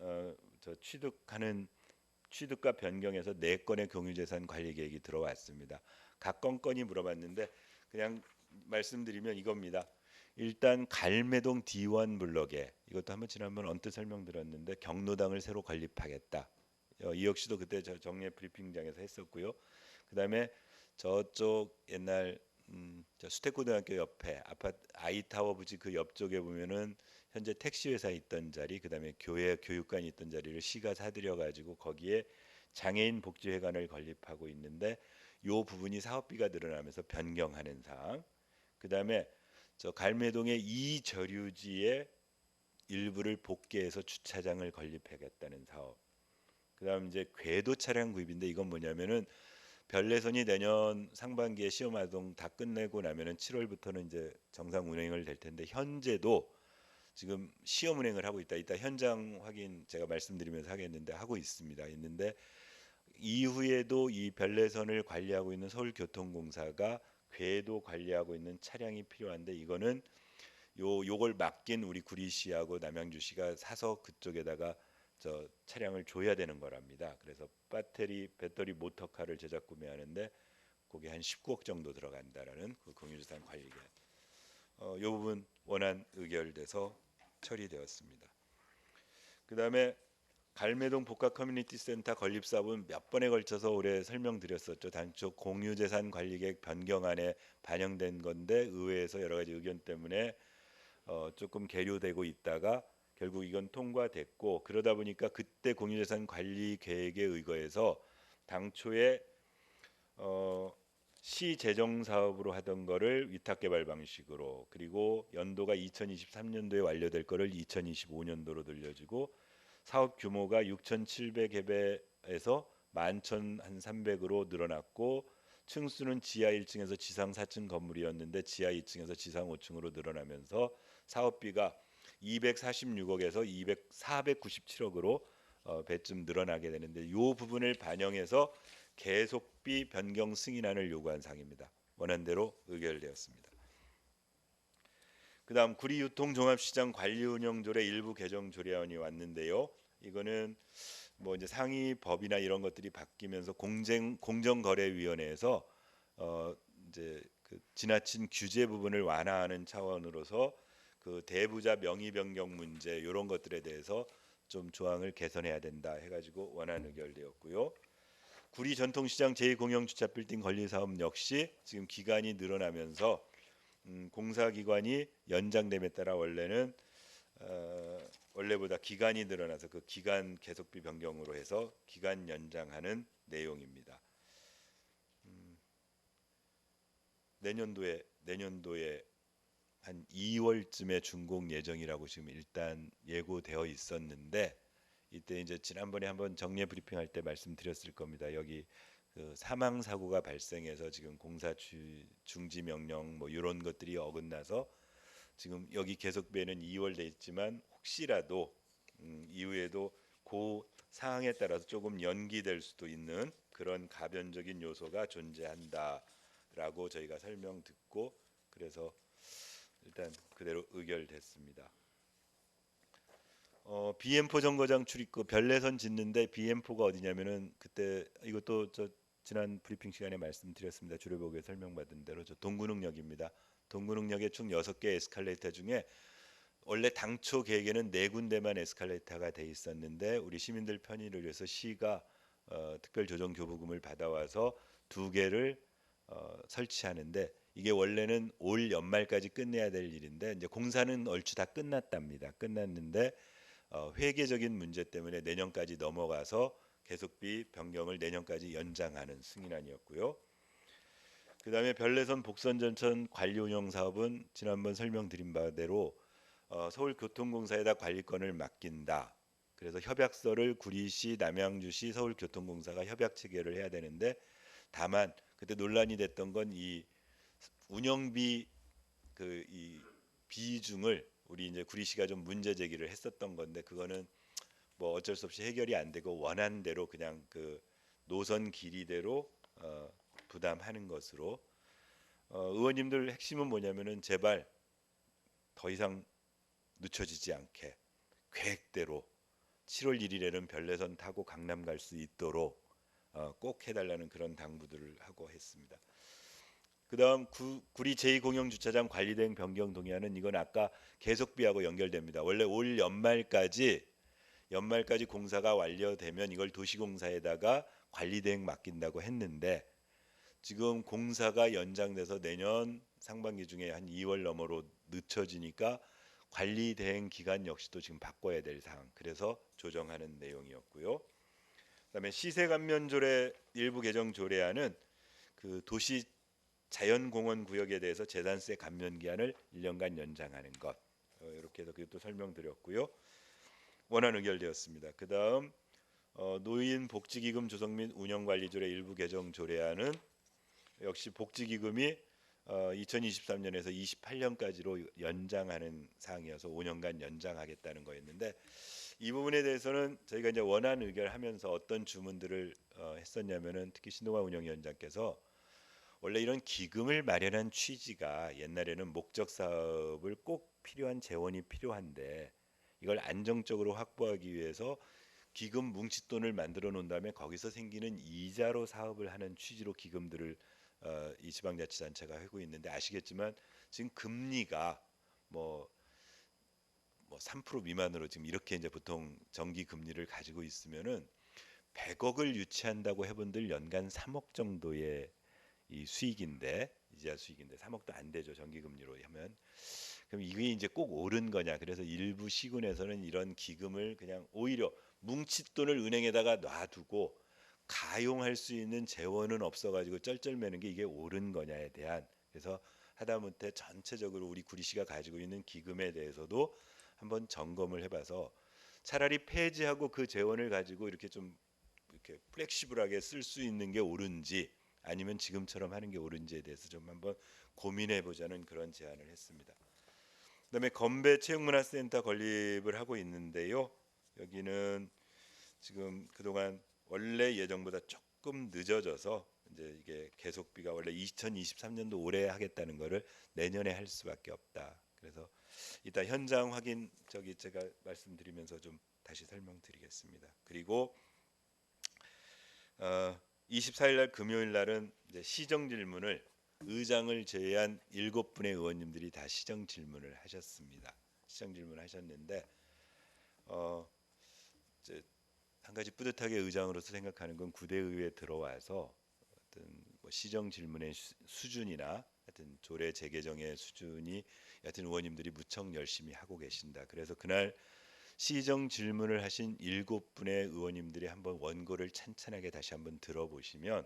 취득과 변경해서 4건의 공유재산 관리 계획이 들어왔습니다. 각 건건이 물어봤는데 그냥 말씀드리면 이겁니다. 일단 갈매동 D1 블럭에 이것도 한번 지난번 언뜻 설명드렸는데 경로당을 새로 건립하겠다. 이 역시도 그때 저 정례 브리핑장에서 했었고요. 그다음에 저쪽 옛날 저 수택고등학교 옆에 아파트 아이타워 부지 그 옆쪽에 보면은 현재 택시 회사 있던 자리, 그다음에 교회 교육관이 있던 자리를 시가 사들여 가지고 거기에 장애인 복지회관을 건립하고 있는데 요 부분이 사업비가 늘어나면서 변경하는 사항. 그다음에 저 갈매동의 이저류지의 일부를 복개해서 주차장을 건립하겠다는 사업. 그다음 이제 궤도 차량 구입인데 이건 뭐냐면은 별내선이 내년 상반기에 시험 활동 다 끝내고 나면은 7월부터는 이제 정상 운행을 될 텐데 현재도 지금 시험 운행을 하고 있다. 이따 현장 확인 제가 말씀드리면서 하겠는데 하고 있습니다. 있는데 이후에도 이 별내선을 관리하고 있는 서울교통공사가 궤도 관리하고 있는 차량이 필요한데 이거는 요걸 맡긴 우리 구리시하고 남양주시가 사서 그쪽에다가 저 차량을 줘야 되는 거랍니다. 그래서 배터리 모터카를 제작 구매하는데 그게 한 19억 정도 들어간다라는 그 공유재산 관리계. 요 부분 원안 의결돼서 처리되었습니다. 그다음에 갈매동 복합 커뮤니티 센터 건립 사업은 몇 번에 걸쳐서 올해 설명드렸었죠. 당초 공유재산 관리계획 변경안에 반영된 건데 의회에서 여러 가지 의견 때문에 조금 계류되고 있다가 결국 이건 통과됐고 그러다 보니까 그때 공유재산 관리 계획에 의거해서 당초에 시 재정 사업으로 하던 거를 위탁 개발 방식으로 그리고 연도가 2023년도에 완료될 거를 2025년도로 늘려주고 사업 규모가 6,700회에서 11,300으로 늘어났고 층수는 지하 1층에서 지상 4층 건물이었는데 지하 2층에서 지상 5층으로 늘어나면서 사업비가 246억에서 497억으로 배쯤 늘어나게 되는데 이 부분을 반영해서 계속비 변경 승인안을 요구한 사항입니다. 원안대로 의결되었습니다. 그다음 구리유통종합시장 관리운영조례 일부 개정 조례안이 왔는데요. 이거는 뭐 이제 상위 법이나 이런 것들이 바뀌면서 공정거래위원회에서 어 이제 그 지나친 규제 부분을 완화하는 차원으로서 그 대부자 명의 변경 문제 이런 것들에 대해서 좀 조항을 개선해야 된다 해가지고 원안 의결되었고요. 구리 전통시장 제2공영 주차 빌딩 건립 사업 역시 지금 기간이 늘어나면서 공사기관이 연장됨에 따라 원래보다 기간이 늘어나서 그 기간 계속비 변경으로 해서 기간 연장하는 내용입니다. 내년도에 한 2월쯤에 준공 예정이라고 지금 일단 예고되어 있었는데 이때 이제 지난번에 한번 정례 브리핑할 때 말씀드렸을 겁니다. 여기 그 사망 사고가 발생해서 지금 공사 중지 명령 뭐 이런 것들이 어긋나서 지금 여기 계속비에는 2월 돼 있지만 혹시라도 이후에도 그 상황에 따라서 조금 연기될 수도 있는 그런 가변적인 요소가 존재한다라고 저희가 설명 듣고 그래서 일단 그대로 의결됐습니다. BM4 정거장 출입구 별내선 짓는데 BM4가 어디냐면은 그때 이것도 저 지난 브리핑 시간에 말씀드렸습니다. 주례복에 설명받은 대로 저 동군흥역입니다. 동군흥역에 총 6개 에스컬레이터 중에 원래 당초 계획에는 4군데만 에스컬레이터가 돼 있었는데 우리 시민들 편의를 위해서 시가 특별조정교부금을 받아와서 2개를 설치하는데 이게 원래는 올 연말까지 끝내야 될 일인데 이제 공사는 얼추 다 끝났답니다. 끝났는데 회계적인 문제 때문에 내년까지 넘어가서 계속비 변경을 내년까지 연장하는 승인안이었고요. 그다음에 별내선 복선전천 관리운영 사업은 지난번 설명드린 바대로 서울교통공사에다 관리권을 맡긴다. 그래서 협약서를 구리시, 남양주시, 서울교통공사가 협약 체결을 해야 되는데 다만 그때 논란이 됐던 건 이 운영비 그 이 비중을 우리 이제 구리시가 좀 문제 제기를 했었던 건데 그거는 뭐 어쩔 수 없이 해결이 안 되고 원안대로 그냥 그 노선 길이대로 부담하는 것으로 의원님들 핵심은 뭐냐면은 제발 더 이상 늦춰지지 않게 계획대로 7월 1일에는 별내선 타고 강남 갈 수 있도록 꼭 해달라는 그런 당부들을 하고 했습니다. 그다음 구리 제2공영주차장 관리대행 변경 동의안은 이건 아까 계속비하고 연결됩니다. 원래 올 연말까지 공사가 완료되면 이걸 도시공사에다가 관리대행 맡긴다고 했는데 지금 공사가 연장돼서 내년 상반기 중에 한 2월 너머로 늦춰지니까 관리대행 기간 역시도 지금 바꿔야 될 사항. 그래서 조정하는 내용이었고요. 그다음에 시세감면조례 일부 개정 조례안은 그 도시 자연공원 구역에 대해서 재산세 감면 기한을 1년간 연장하는 것. 이렇게 해서 그것도 설명드렸고요. 원안 의결되었습니다. 그다음 노인복지기금 조성 및 운영관리조례 일부 개정 조례안은 역시 복지기금이 2023년에서 28년까지로 연장하는 사항이어서 5년간 연장하겠다는 거였는데 이 부분에 대해서는 저희가 이제 원안 의결하면서 어떤 주문들을 했었냐면은 특히 신동환 운영위원장께서 원래 이런 기금을 마련한 취지가 옛날에는 목적 사업을 꼭 필요한 재원이 필요한데 이걸 안정적으로 확보하기 위해서 기금 뭉칫돈을 만들어 놓은 다음에 거기서 생기는 이자로 사업을 하는 취지로 기금들을 이 지방자치단체가 하고 있는데 아시겠지만 지금 금리가 뭐 3% 미만으로 지금 이렇게 이제 보통 정기 금리를 가지고 있으면은 100억을 유치한다고 해본들 연간 3억 정도의 이 수익인데 이자 수익인데 3억도 안 되죠 정기 금리로 하면. 그럼 이게 이제 꼭 옳은 거냐? 그래서 일부 시군에서는 이런 기금을 그냥 오히려 뭉칫돈을 은행에다가 놔두고 가용할 수 있는 재원은 없어가지고 쩔쩔매는 게 이게 옳은 거냐에 대한 그래서 하다못해 전체적으로 우리 구리시가 가지고 있는 기금에 대해서도 한번 점검을 해봐서 차라리 폐지하고 그 재원을 가지고 이렇게 좀 이렇게 플렉시블하게 쓸 수 있는 게 옳은지 아니면 지금처럼 하는 게 옳은지에 대해서 좀 한번 고민해 보자는 그런 제안을 했습니다. 그다음에 건배 체육문화센터 건립을 하고 있는데요. 여기는 지금 그동안 원래 예정보다 조금 늦어져서 이제 이게 계속비가 원래 2023년도 올해 하겠다는 거를 내년에 할 수밖에 없다. 그래서 이따 현장 확인 제가 말씀드리면서 좀 다시 설명드리겠습니다. 그리고 24일 날 금요일 날은 이제 시정 질문을 의장을 제외한 7분의 의원님들이 다 시정 질문을 하셨습니다. 시정 질문을 하셨는데 이제 한 가지 뿌듯하게 의장으로서 생각하는 건 구대의회에 들어와서 어떤 뭐 시정 질문의 수준이나 하여튼 조례 재개정의 수준이 하여튼 의원님들이 무척 열심히 하고 계신다. 그래서 그날 시정 질문을 하신 7분의 의원님들이 한번 원고를 찬찬하게 다시 한번 들어보시면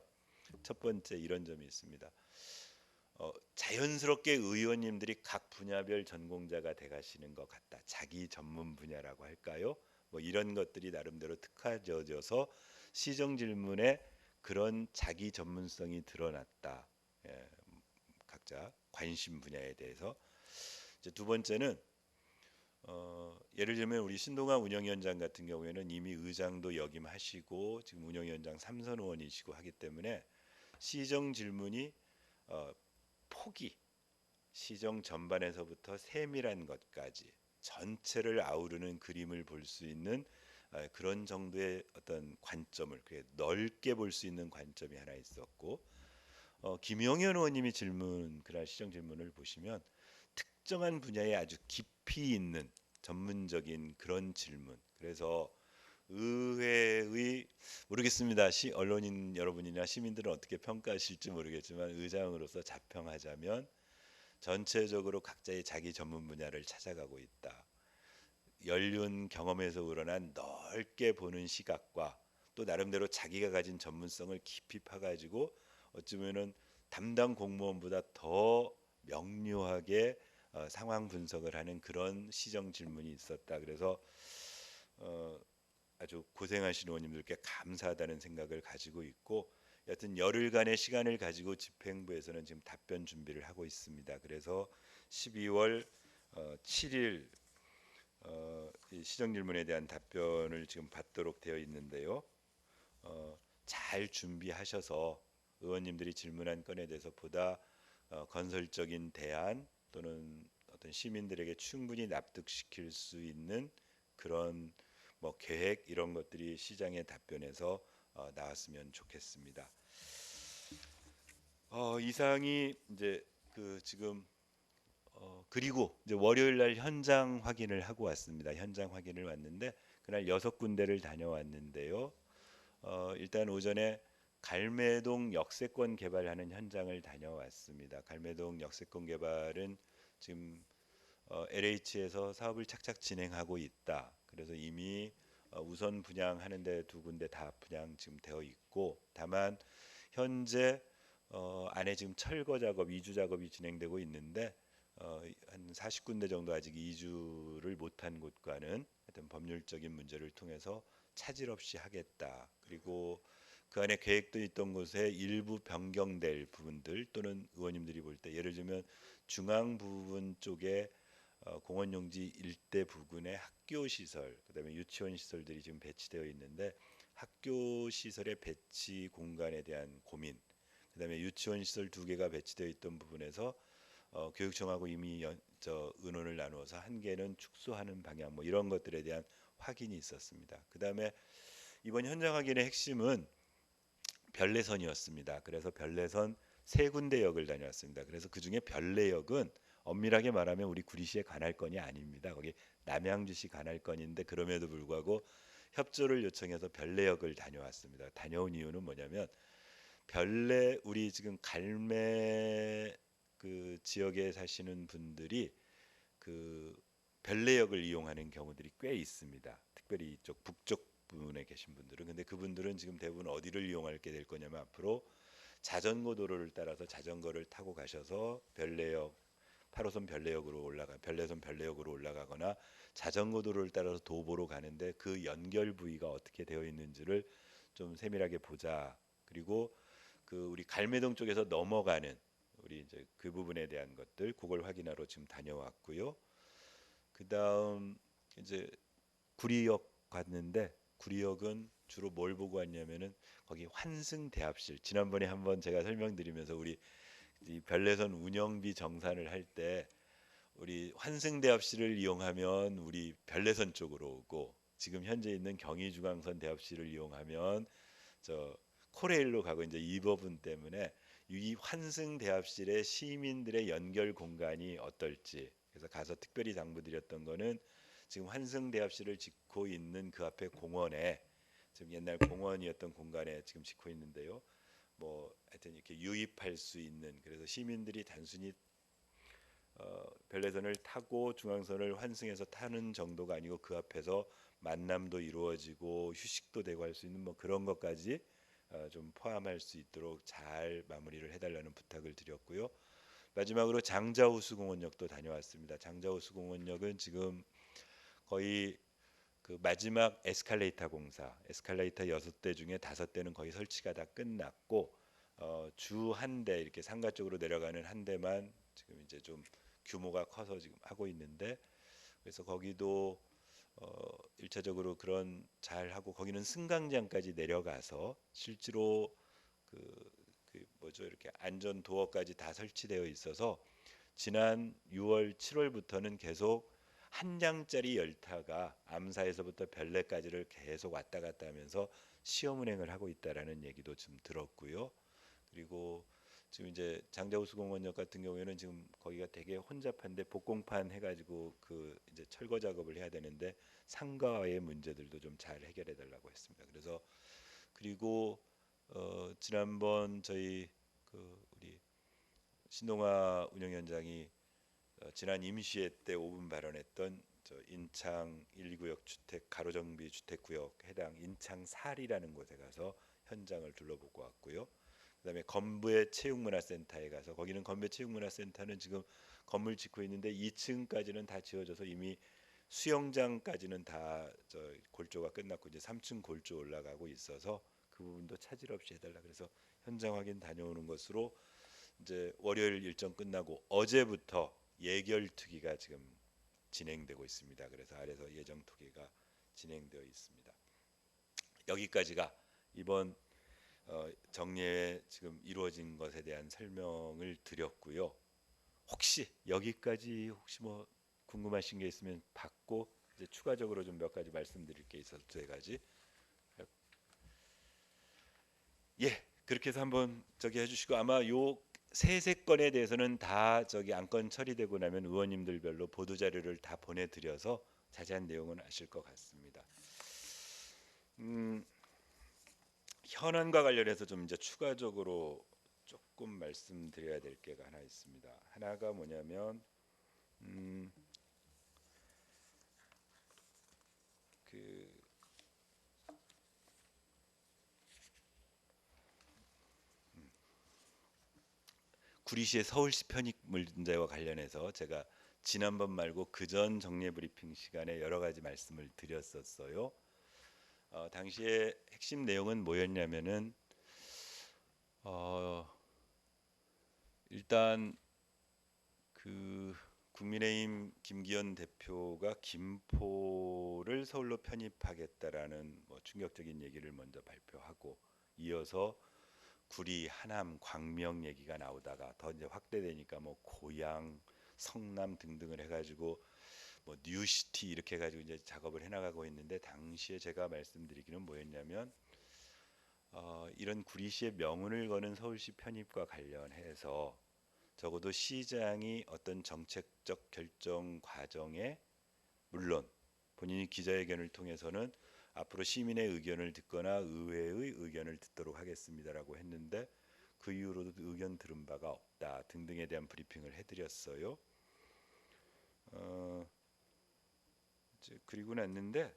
첫 번째 이런 점이 있습니다. 자연스럽게 의원님들이 각 분야별 전공자가 돼가시는 것 같다. 자기 전문 분야라고 할까요? 뭐 이런 것들이 나름대로 특화져서 시정 질문에 그런 자기 전문성이 드러났다. 예, 각자 관심 분야에 대해서. 이제 두 번째는 예를 들면 우리 신동환 운영위원장 같은 경우에는 이미 의장도 역임하시고 지금 운영위원장 3선 의원이시고 하기 때문에 시정 질문이 폭이 시정 전반에서부터 세밀한 것까지 전체를 아우르는 그림을 볼 수 있는 그런 정도의 어떤 관점을 넓게 볼 수 있는 관점이 하나 있었고 김영현 의원님이 그날 시정 질문을 보시면 특정한 분야에 아주 깊이 있는 전문적인 그런 질문. 그래서 의회의 모르겠습니다. 언론인 여러분이나 시민들은 어떻게 평가하실지 모르겠지만 의장으로서 자평하자면 전체적으로 각자의 자기 전문 분야를 찾아가고 있다. 연륜 경험에서 우러난 넓게 보는 시각과 또 나름대로 자기가 가진 전문성을 깊이 파가지고 어쩌면은 담당 공무원보다 더 명료하게 상황 분석을 하는 그런 시정 질문이 있었다. 그래서 아주 고생하신 의원님들께 감사하다는 생각을 가지고 있고 여튼 열흘간의 시간을 가지고 집행부에서는 지금 답변 준비를 하고 있습니다. 그래서 12월 7일 이 시정 질문에 대한 답변을 지금 받도록 되어 있는데요. 잘 준비하셔서 의원님들이 질문한 건에 대해서 보다 건설적인 대안 또는 어떤 시민들에게 충분히 납득시킬 수 있는 그런 뭐 계획 이런 것들이 시장의 답변에서 나왔으면 좋겠습니다. 이상이 이제 지금 그리고 이제 월요일 날 현장 확인을 하고 왔습니다. 현장 확인을 왔는데 그날 6군데를 다녀왔는데요. 일단 오전에 갈매동 역세권 개발하는 현장을 다녀왔습니다. 갈매동 역세권 개발은 지금 LH에서 사업을 착착 진행하고 있다. 그래서 이미 우선 분양하는데 2군데 다 분양 지금 되어 있고, 다만 현재 안에 지금 철거 작업, 이주 작업이 진행되고 있는데 한 40군데 정도 아직 이주를 못한 곳과는 하여튼 법률적인 문제를 통해서 차질 없이 하겠다. 그리고 그 안에 계획도 있던 곳에 일부 변경될 부분들 또는 의원님들이 볼 때 예를 들면 중앙 부분 쪽에 공원용지 일대 부근에 학교 시설, 그다음에 유치원 시설들이 지금 배치되어 있는데 학교 시설의 배치 공간에 대한 고민, 그다음에 유치원 시설 2개가 배치되어 있던 부분에서 교육청하고 이미 의논을 나누어서 1개는 축소하는 방향 뭐 이런 것들에 대한 확인이 있었습니다. 그다음에 이번 현장 확인의 핵심은 별내선이었습니다. 그래서 별내선 3군데역을 다녀왔습니다. 그래서 그중에 별내역은 엄밀하게 말하면 우리 구리시의 관할권이 아닙니다. 거기 남양주시 관할권인데 그럼에도 불구하고 협조를 요청해서 별내역을 다녀왔습니다. 다녀온 이유는 뭐냐면 우리 지금 갈매 그 지역에 사시는 분들이 그 별내역을 이용하는 경우들이 꽤 있습니다. 특별히 이쪽 북쪽 부분에 계신 분들은. 근데 그분들은 지금 대부분 어디를 이용하게 될 거냐면 앞으로 자전거 도로를 따라서 자전거를 타고 가셔서 별내역 8호선 별내선 별내역으로 올라가거나 자전거 도로를 따라서 도보로 가는데 그 연결 부위가 어떻게 되어 있는지를 좀 세밀하게 보자. 그리고 우리 갈매동 쪽에서 넘어가는 우리 이제 그 부분에 대한 것들 그걸 확인하러 지금 다녀왔고요. 그다음 이제 구리역 갔는데 구리역은 주로 뭘 보고 왔냐면은 거기 환승대합실 지난번에 한번 제가 설명드리면서 우리 이 별내선 운영비 정산을 할 때 우리 환승대합실을 이용하면 우리 별내선 쪽으로 오고 지금 현재 있는 경의중앙선 대합실을 이용하면 저 코레일로 가고 이제 이 부분 때문에 이 환승 대합실의 시민들의 연결 공간이 어떨지 그래서 가서 특별히 당부드렸던 거는 지금 환승 대합실을 짓고 있는 그 앞에 공원에 지금 옛날 공원이었던 공간에 지금 짓고 있는데요. 뭐 하여튼 이렇게 유입할 수 있는 그래서 시민들이 단순히 별내선을 타고 중앙선을 환승해서 타는 정도가 아니고 그 앞에서 만남도 이루어지고 휴식도 되고 할 수 있는 뭐 그런 것까지 좀 포함할 수 있도록 잘 마무리를 해달라는 부탁을 드렸고요. 마지막으로 장자호수공원역도 다녀왔습니다. 장자호수공원역은 지금 거의 그 마지막 에스컬레이터 공사, 에스컬레이터 6대 중에 5대는 거의 설치가 다 끝났고 주 한 대 이렇게 상가 쪽으로 내려가는 한 대만 지금 이제 좀 규모가 커서 지금 하고 있는데 그래서 거기도 1차적으로 그런 잘 하고 거기는 승강장까지 내려가서 실제로 그 뭐죠 이렇게 안전 도어까지 다 설치되어 있어서 지난 6월 7월부터는 계속 한 장짜리 열차가 암사에서부터 별내까지를 계속 왔다 갔다 하면서 시험 운행을 하고 있다라는 얘기도 좀 들었고요. 그리고 지금 이제 장자호수공원역 같은 경우에는 지금 거기가 되게 혼잡한데 복공판 해가지고 그 이제 철거 작업을 해야 되는데 상가의 문제들도 좀 잘 해결해 달라고 했습니다. 그래서 그리고 지난번 저희 우리 신동아 운영위원장이 지난 임시회 때 5분 발언했던 저 인창 1구역 주택 가로정비 주택구역 해당 인창 살이라는 곳에 가서 현장을 둘러보고 왔고요. 그다음에 건부의 체육문화센터에 가서 거기는 건부의 체육문화센터는 지금 건물 짓고 있는데 2층까지는 다 지어져서 이미 수영장까지는 다 골조가 끝났고 이제 3층 골조 올라가고 있어서 그 부분도 차질 없이 해달라 그래서 현장 확인 다녀오는 것으로 이제 월요일 일정 끝나고 어제부터 예결 투기가 지금 진행되고 있습니다. 그래서 아래서 예정 투기가 진행되어 있습니다. 여기까지가 이번 정례에 지금 이루어진 것에 대한 설명을 드렸고요. 혹시 여기까지 혹시 뭐 궁금하신 게 있으면 받고 이제 추가적으로 좀 몇 가지 말씀드릴 게 있어서 두 가지. 예, 그렇게 해서 한번 저기 해주시고 아마 요 세세 건에 대해서는 다 저기 안건 처리되고 나면 의원님들별로 보도 자료를 다 보내드려서 자세한 내용은 아실 것 같습니다. 음, 현안과 관련해서 좀 이제 추가적으로 조금 말씀드려야 될 게 하나 있습니다. 하나가 뭐냐면 그 구리시의 서울시 편입 문제와 관련해서 제가 지난번 말고 그전 정례 브리핑 시간에 여러 가지 말씀을 드렸었어요. 당시에 핵심 내용은 뭐였냐면은 어, 일단 그 국민의힘 김기현 대표가 김포를 서울로 편입하겠다라는 뭐 충격적인 얘기를 먼저 발표하고 이어서 구리, 하남, 광명 얘기가 나오다가 더 이제 확대되니까 뭐 고양, 성남 등등을 해가지고 뭐 뉴시티 이렇게 해가지고 이제 작업을 해나가고 있는데 당시에 제가 말씀드리기는 뭐였냐면 이런 구리시의 명운을 거는 서울시 편입과 관련해서 적어도 시장이 어떤 정책적 결정 과정에 물론 본인이 기자회견을 통해서는 앞으로 시민의 의견을 듣거나 의회의 의견을 듣도록 하겠습니다라고 했는데 그 이후로도 의견 들은 바가 없다 등등에 대한 브리핑을 해드렸어요. 이제 그리고 났는데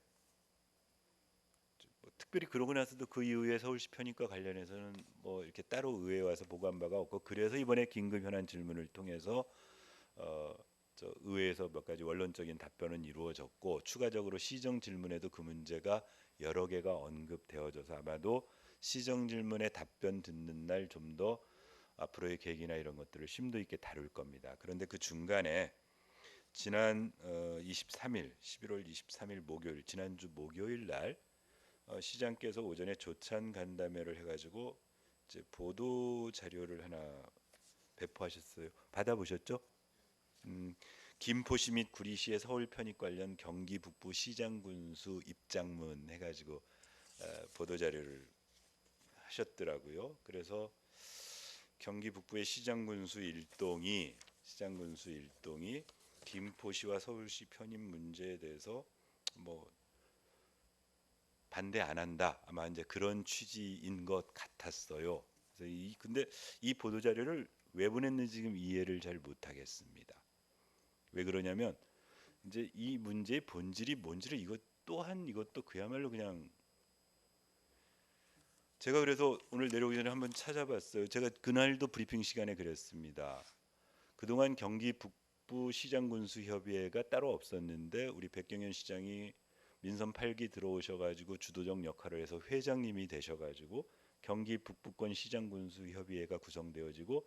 뭐 특별히 그러고 나서도 그 이후에 서울시 편입과 관련해서는 뭐 이렇게 따로 의회에 와서 보고한 바가 없고 그래서 이번에 긴급 현안 질문을 통해서 어, 저 의회에서 몇 가지 원론적인 답변은 이루어졌고 추가적으로 시정 질문에도 그 문제가 여러 개가 언급되어져서 아마도 시정 질문에 답변 듣는 날 좀 더 앞으로의 계획이나 이런 것들을 심도 있게 다룰 겁니다. 그런데 그 중간에 지난 23일 11월 23일 목요일 지난주 목요일 날 시장께서 오전에 조찬 간담회를 해가지고 이제 보도 자료를 하나 배포하셨어요. 받아보셨죠? 김포시 및 구리시의 서울 편입 관련 경기 북부 시장 군수 입장문 해가지고 보도 자료를 하셨더라고요. 그래서 경기 북부의 시장 군수 일동이 김포시와 서울시 편입 문제에 대해서 뭐 반대 안 한다. 아마 이제 그런 취지인 것 같았어요. 그래서 근데 이 보도 자료를 왜 보냈는지 지금 이해를 잘 못하겠습니다. 왜 그러냐면 이제 이 문제의 본질이 뭔지를 이것 또한 이것도 그야말로 그냥 제가 그래서 오늘 내려오기 전에 한번 찾아봤어요. 제가 그날도 브리핑 시간에 그랬습니다. 그동안 경기 북부 시장 군수 협의회가 따로 없었는데 우리 백경현 시장이 민선 8기 들어오셔가지고 주도적 역할을 해서 회장님이 되셔가지고 경기 북부권 시장 군수 협의회가 구성되어지고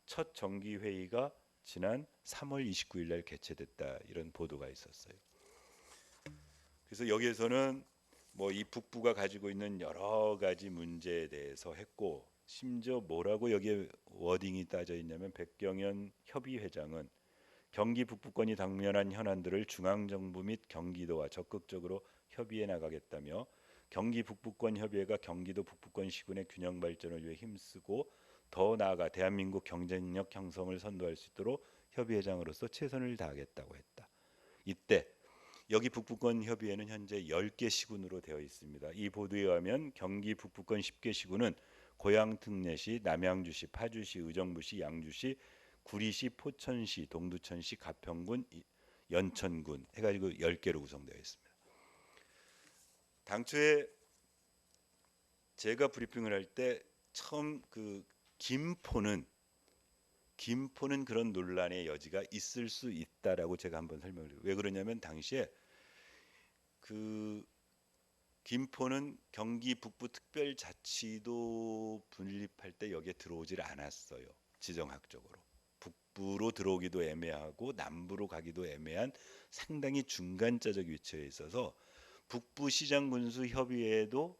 첫 정기 회의가 지난 3월 29일 날 개최됐다 이런 보도가 있었어요. 그래서 여기에서는 뭐 이 북부가 가지고 있는 여러 가지 문제에 대해서 했고 심지어 뭐라고 여기에 워딩이 따져 있냐면 백경현 협의회장은 경기 북부권이 당면한 현안들을 중앙정부 및 경기도와 적극적으로 협의해 나가겠다며 경기 북부권 협의회가 경기도 북부권 시군의 균형 발전을 위해 힘쓰고 더 나아가 대한민국 경쟁력 형성을 선도할 수 있도록 협의회장으로서 최선을 다하겠다고 했다. 이때 여기 북부권 협의회는 현재 10개 시군으로 되어 있습니다. 이 보도에 의하면 경기 북부권 10개 시군은 고양 특례시, 남양주시, 파주시, 의정부시, 양주시, 구리시, 포천시, 동두천시, 가평군, 연천군 해가지고 10개로 구성되어 있습니다. 당초에 제가 브리핑을 할 때 처음 그 김포는 그런 논란의 여지가 있을 수 있다라고 제가 한번 설명을 드려요. 왜 그러냐면 당시에 그 김포는 경기 북부 특별자치도 분립할 때 여기에 들어오질 않았어요. 지정학적으로. 북부로 들어오기도 애매하고 남부로 가기도 애매한 상당히 중간자적 위치에 있어서 북부 시장 군수 협의회에도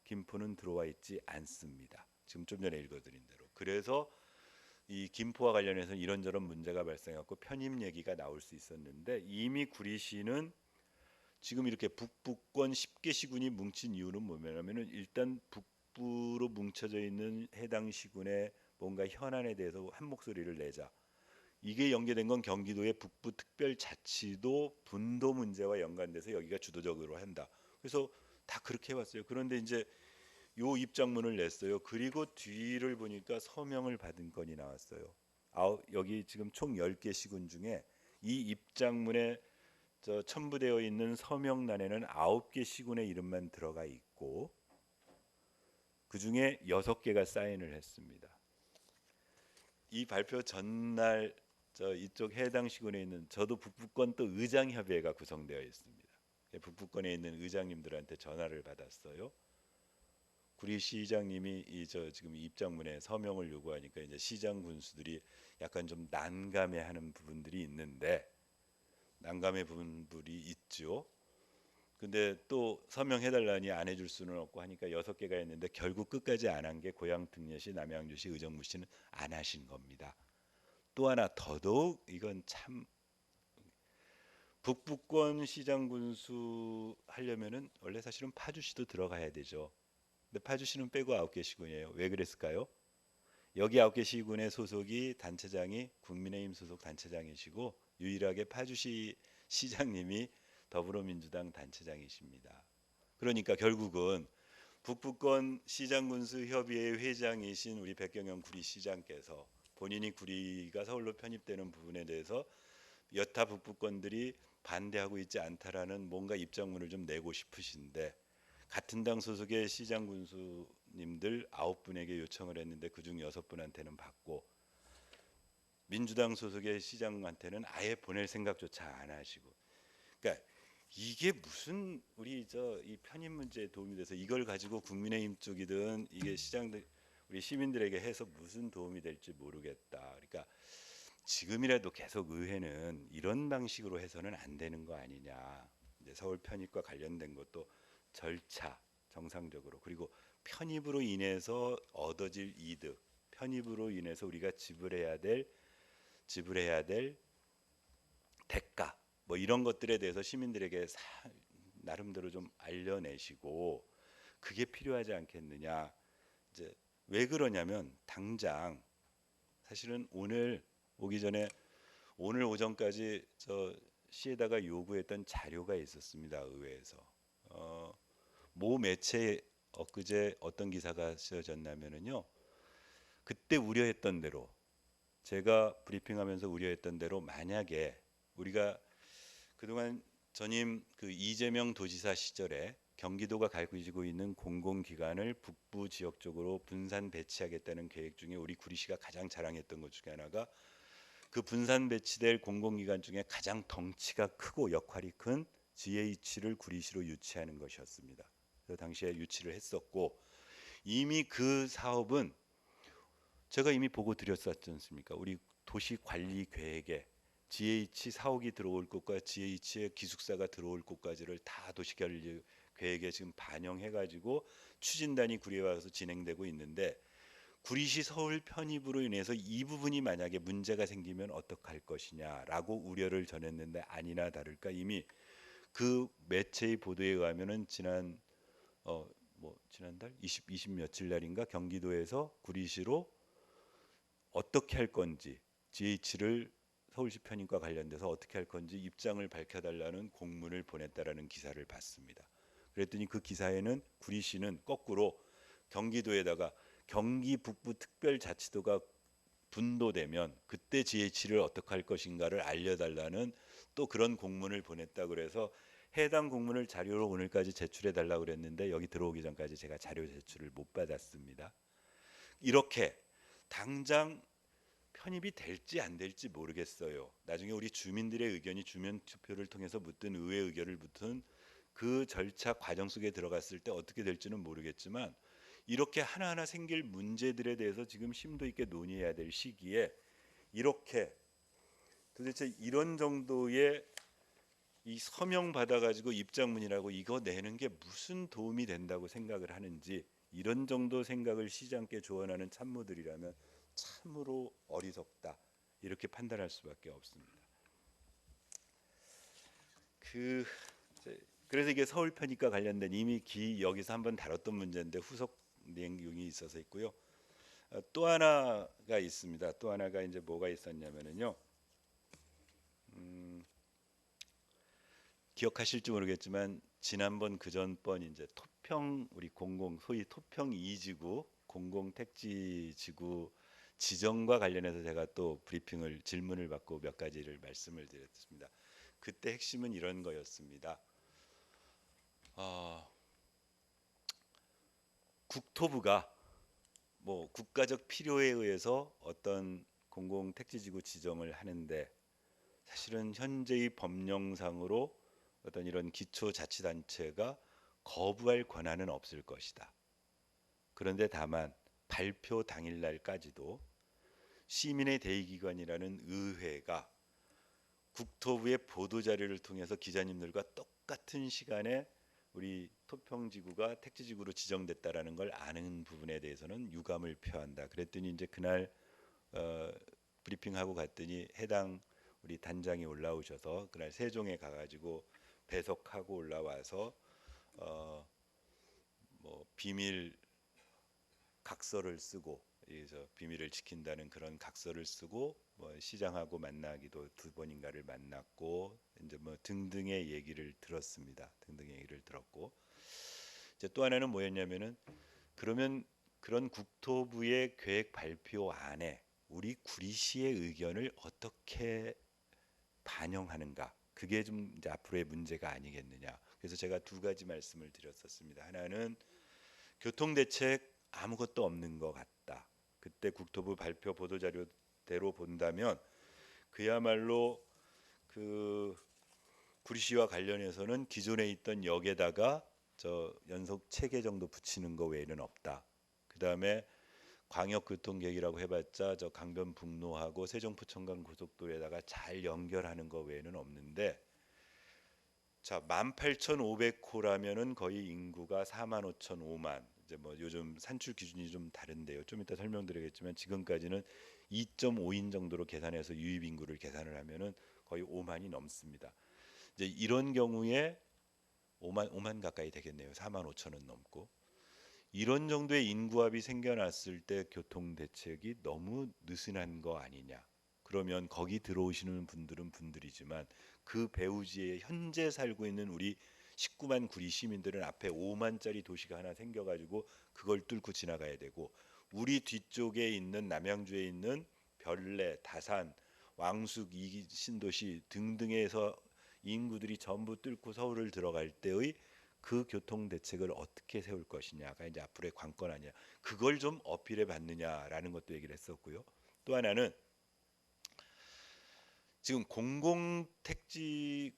김포는 들어와 있지 않습니다. 지금 좀 전에 읽어드린 대로. 그래서 이 김포와 관련해서 이런저런 문제가 발생했고 편입 얘기가 나올 수 있었는데 이미 구리시는 지금 이렇게 북부권 10개 시군이 뭉친 이유는 뭐냐면은 일단 북부로 뭉쳐져 있는 해당 시군의 뭔가 현안에 대해서 한 목소리를 내자. 이게 연계된 건 경기도의 북부특별자치도 분도 문제와 연관돼서 여기가 주도적으로 한다. 그래서 다 그렇게 해왔어요. 그런데 이제 요 입장문을 냈어요. 그리고 뒤를 보니까 서명을 받은 건이 나왔어요. 여기 지금 총 10개 시군 중에 이 입장문에 첨부되어 있는 서명란에는 9개 시군의 이름만 들어가 있고 그 중에 6개가 사인을 했습니다. 이 발표 전날 이쪽 해당 시군에 있는 저도 북부권 또 의장협의회가 구성되어 있습니다. 북부권에 있는 의장님들한테 전화를 받았어요. 구리시장님이 지금 입장문에 서명을 요구하니까 이제 시장 군수들이 약간 좀 난감해하는 부분들이 있는데 난감해 부분들이 있죠. 근데 또 서명해달라니 안 해줄 수는 없고 하니까 6개가 있는데 결국 끝까지 안 한 게 고양 특례시, 남양주시, 의정부시는 안 하신 겁니다. 또 하나 더더욱 이건 참 북부권 시장 군수 하려면은 원래 사실은 파주시도 들어가야 되죠. 근데 파주시는 빼고 9개 시군이에요. 왜 그랬을까요? 여기 9개 시군의 소속이 단체장이 국민의힘 소속 단체장이시고 유일하게 파주시 시장님이 더불어민주당 단체장이십니다. 그러니까 결국은 북부권 시장군수협의회 회장이신 우리 백경영 구리시장께서 본인이 구리가 서울로 편입되는 부분에 대해서 여타 북부권들이 반대하고 있지 않다라는 뭔가 입장문을 좀 내고 싶으신데 같은 당 소속의 시장 군수님들 9분에게 요청을 했는데 그중 6분한테는 받고 민주당 소속의 시장한테는 아예 보낼 생각조차 안 하시고 그러니까 이게 무슨 우리 이 편입 문제에 도움이 돼서 이걸 가지고 국민의힘 쪽이든 이게 시장들 우리 시민들에게 해서 무슨 도움이 될지 모르겠다. 그러니까 지금이라도 계속 의회는 이런 방식으로 해서는 안 되는 거 아니냐. 이제 서울 편입과 관련된 것도 절차 정상적으로 그리고 편입으로 인해서 얻어질 이득, 편입으로 인해서 우리가 지불해야 될 대가 뭐 이런 것들에 대해서 시민들에게 나름대로 좀 알려내시고 그게 필요하지 않겠느냐. 이제 왜 그러냐면 당장 사실은 오늘 오기 전에 오늘 오전까지 시에다가 요구했던 자료가 있었습니다. 의회에서 모 매체에 엊그제 어떤 기사가 쓰여졌냐면은요. 그때 우려했던 대로 제가 브리핑하면서 우려했던 대로 만약에 우리가 그동안 전임 그 이재명 도지사 시절에 경기도가 가지고 있는 공공기관을 북부 지역 쪽으로 분산 배치하겠다는 계획 중에 우리 구리시가 가장 자랑했던 것 중에 하나가 그 분산 배치될 공공기관 중에 가장 덩치가 크고 역할이 큰 GH를 구리시로 유치하는 것이었습니다. 그래서 당시에 유치를 했었고 이미 그 사업은 제가 이미 보고 드렸었지 않습니까? 우리 도시 관리 계획에 GH 사옥이 들어올 곳과 GH의 기숙사가 들어올 곳까지를 다 도시 관리 계획에 지금 반영해 가지고 추진단이 구리에 와서 진행되고 있는데 구리시 서울 편입으로 인해서 이 부분이 만약에 문제가 생기면 어떡할 것이냐라고 우려를 전했는데 아니나 다를까 이미 그 매체의 보도에 의하면은 지난달 20 며칠 날인가 경기도에서 구리시로 어떻게 할 건지 GH를 서울시 편입과 관련돼서 어떻게 할 건지 입장을 밝혀달라는 공문을 보냈다라는 기사를 봤습니다. 그랬더니 그 기사에는 구리시는 거꾸로 경기도에다가 경기 북부 특별자치도가 분도되면 그때 GH를 어떻게 할 것인가를 알려달라는 또 그런 공문을 보냈다 그래서 해당 공문을 자료로 오늘까지 제출해 달라고 그랬는데 여기 들어오기 전까지 제가 자료 제출을 못 받았습니다. 이렇게 당장 편입이 될지 안 될지 모르겠어요. 나중에 우리 주민들의 의견이 주민 투표를 통해서 묻든 의회 의견을 묻든 그 절차 과정 속에 들어갔을 때 어떻게 될지는 모르겠지만 이렇게 하나하나 생길 문제들에 대해서 지금 심도 있게 논의해야 될 시기에 이렇게 도대체 이런 정도의 이 서명 받아가지고 입장문이라고 이거 내는 게 무슨 도움이 된다고 생각을 하는지 이런 정도 생각을 시장께 조언하는 참모들이라면 참으로 어리석다 이렇게 판단할 수밖에 없습니다. 그 그래서 이게 서울편입과 관련된 이미 여기서 한번 다뤘던 문제인데 후속 내용이 있어서 있고요. 또 하나가 있습니다. 또 하나가 이제 뭐가 있었냐면은요. 기억하실지 모르겠지만 지난번 그전번 이제 토평 우리 소위 토평 2지구 공공 택지 지구 지정과 관련해서 제가 또 질문을 받고 몇 가지를 말씀을 드렸습니다. 그때 핵심은 이런 거였습니다. 국토부가 뭐 국가적 필요에 의해서 어떤 공공 택지지구 지정을 하는데 사실은 현재의 법령상으로 어떤 이런 기초자치단체가 거부할 권한은 없을 것이다. 그런데 다만 발표 당일날까지도 시민의 대의기관이라는 의회가 국토부의 보도자료를 통해서 기자님들과 똑같은 시간에 우리 토평지구가 택지지구로 지정됐다라는 걸 아는 부분에 대해서는 유감을 표한다. 그랬더니 이제 그날 브리핑하고 갔더니 해당 우리 단장이 올라오셔서 그날 세종에 가가지고 배석하고 올라와서 뭐 비밀 각서를 쓰고 그래서 비밀을 지킨다는 그런 각서를 쓰고 뭐 시장하고 만나기도 두 번인가를 만났고 이제 뭐 등등의 얘기를 들었습니다. 등등의 얘기를 들었고 이제 또 하나는 뭐였냐면은 그러면 그런 국토부의 계획 발표 안에 우리 구리시의 의견을 어떻게 반영하는가? 그게 좀 이제 앞으로의 문제가 아니겠느냐. 그래서 제가 두 가지 말씀을 드렸었습니다. 하나는 교통대책 아무것도 없는 것 같다. 그때 국토부 발표 보도자료대로 본다면 그야말로 그 구리시와 관련해서는 기존에 있던 역에다가 저 연속 체계 정도 붙이는 거 외에는 없다. 그 다음에 광역교통계획이라고 해봤자 저 강변북로하고 세종포천간 고속도로에다가 잘 연결하는 거 외에는 없는데 자 18,500호라면은 거의 인구가 4만 5천 5만 이제 뭐 요즘 산출 기준이 좀 다른데요. 좀 이따 설명드리겠지만 지금까지는 2.5인 정도로 계산해서 유입 인구를 계산을 하면은 거의 5만이 넘습니다. 이제 이런 경우에 5만 가까이 되겠네요. 4만 5천은 넘고 이런 정도의 인구합이 생겨났을 때 교통 대책이 너무 느슨한 거 아니냐. 그러면 거기 들어오시는 분들은 분들이지만 그 배후지에 현재 살고 있는 우리 19만 구리 시민들은 앞에 5만짜리 도시가 하나 생겨가지고 그걸 뚫고 지나가야 되고 우리 뒤쪽에 있는 남양주에 있는 별내, 다산, 왕숙, 이 신도시 등등에서 인구들이 전부 뚫고 서울을 들어갈 때의 그 교통 대책을 어떻게 세울 것이냐가 이제 앞으로의 관건 아니야. 그걸 좀 어필해 봤느냐라는 것도 얘기를 했었고요. 또 하나는 지금 공공택지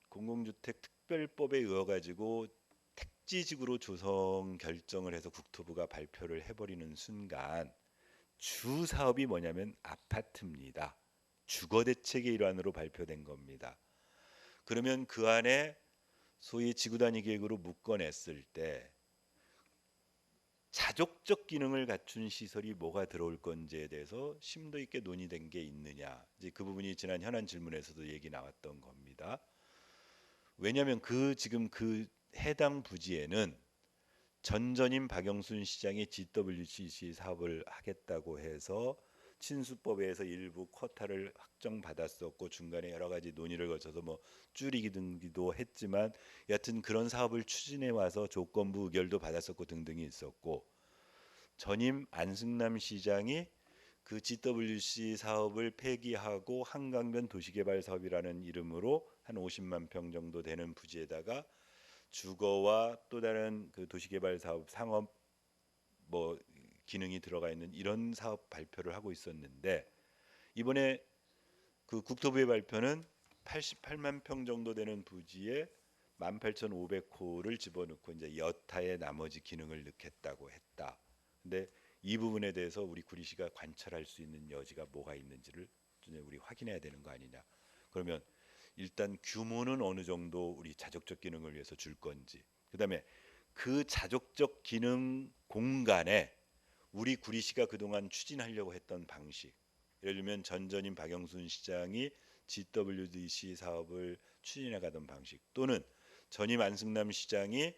공공주택 특별법에 의해 가지고 택지지구로 조성 결정을 해서 국토부가 발표를 해버리는 순간 주 사업이 뭐냐면 아파트입니다. 주거 대책의 일환으로 발표된 겁니다. 그러면 그 안에 소위 지구단위 계획으로 묶어냈을 때 자족적 기능을 갖춘 시설이 뭐가 들어올 건지에 대해서 심도 있게 논의된 게 있느냐. 이제 그 부분이 지난 현안 질문에서도 얘기 나왔던 겁니다. 왜냐하면 지금 그 해당 부지에는 전전임 박영순 시장이 GWCC 사업을 하겠다고 해서 친수법에서 일부 쿼타를 확정받았었고 중간에 여러 가지 논의를 거쳐서 뭐 줄이기 등기도 했지만 여하튼 그런 사업을 추진해 와서 조건부 의결도 받았었고 등등이 있었고 전임 안승남 시장이 그 GWC 사업을 폐기하고 한강변 도시개발 사업이라는 이름으로 한 50만 평 정도 되는 부지에다가 주거와 또 다른 그 도시개발 사업 상업 뭐 기능이 들어가 있는 이런 사업 발표를 하고 있었는데 이번에 그 국토부의 발표는 88만 평 정도 되는 부지에 18,500호를 집어넣고 이제 여타의 나머지 기능을 넣겠다고 했다. 근데 이 부분에 대해서 우리 구리시가 관찰할 수 있는 여지가 뭐가 있는지를 우리 확인해야 되는 거 아니냐. 그러면 일단 규모는 어느 정도 우리 자족적 기능을 위해서 줄 건지, 그다음에 그 자족적 기능 공간에 우리 구리시가 그동안 추진하려고 했던 방식, 예를 들면 전전임 박영순 시장이 GWDC 사업을 추진해가던 방식, 또는 전임 안승남 시장이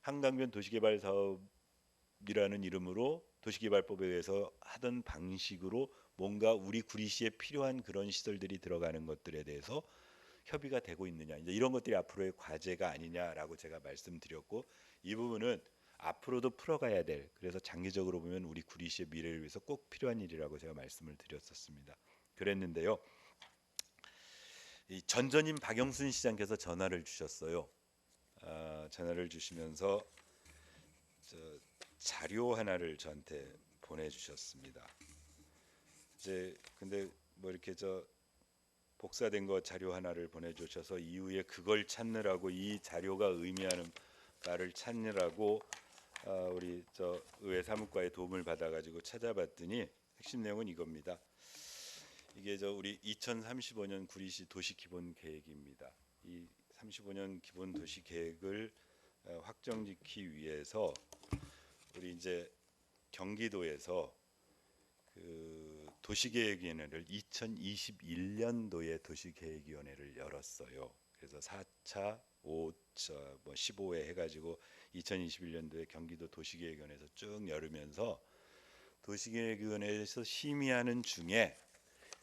한강변 도시개발 사업이라는 이름으로 도시개발법에 의해서 하던 방식으로 뭔가 우리 구리시에 필요한 그런 시설들이 들어가는 것들에 대해서 협의가 되고 있느냐, 이제 이런 것들이 앞으로의 과제가 아니냐라고 제가 말씀드렸고, 이 부분은 앞으로도 풀어가야 될, 그래서 장기적으로 보면 우리 구리시의 미래를 위해서 꼭 필요한 일이라고 제가 말씀을 드렸었습니다. 그랬는데요, 이 전전임 박영순 시장께서 전화를 주셨어요. 전화를 주시면서 저 자료 하나를 저한테 보내주셨습니다. 이제 근데 뭐 이렇게 저 복사된 거 자료 하나를 보내주셔서 이후에 그걸 찾느라고, 이 자료가 의미하는 바를 찾느라고 우리 저 의회 사무과의 도움을 받아가지고 찾아봤더니 핵심 내용은 이겁니다. 이게 저 우리 2035년 구리시 도시 기본 계획입니다. 이 35년 기본 도시 계획을 확정짓기 위해서 우리 이제 경기도에서 그 도시계획위원회를 2021년도에 도시계획위원회를 열었어요. 그래서 4차, 5차, 뭐 15회 해가지고 2021년도에 경기도 도시계획위원회에서 쭉 열으면서 도시계획위원회에서 심의하는 중에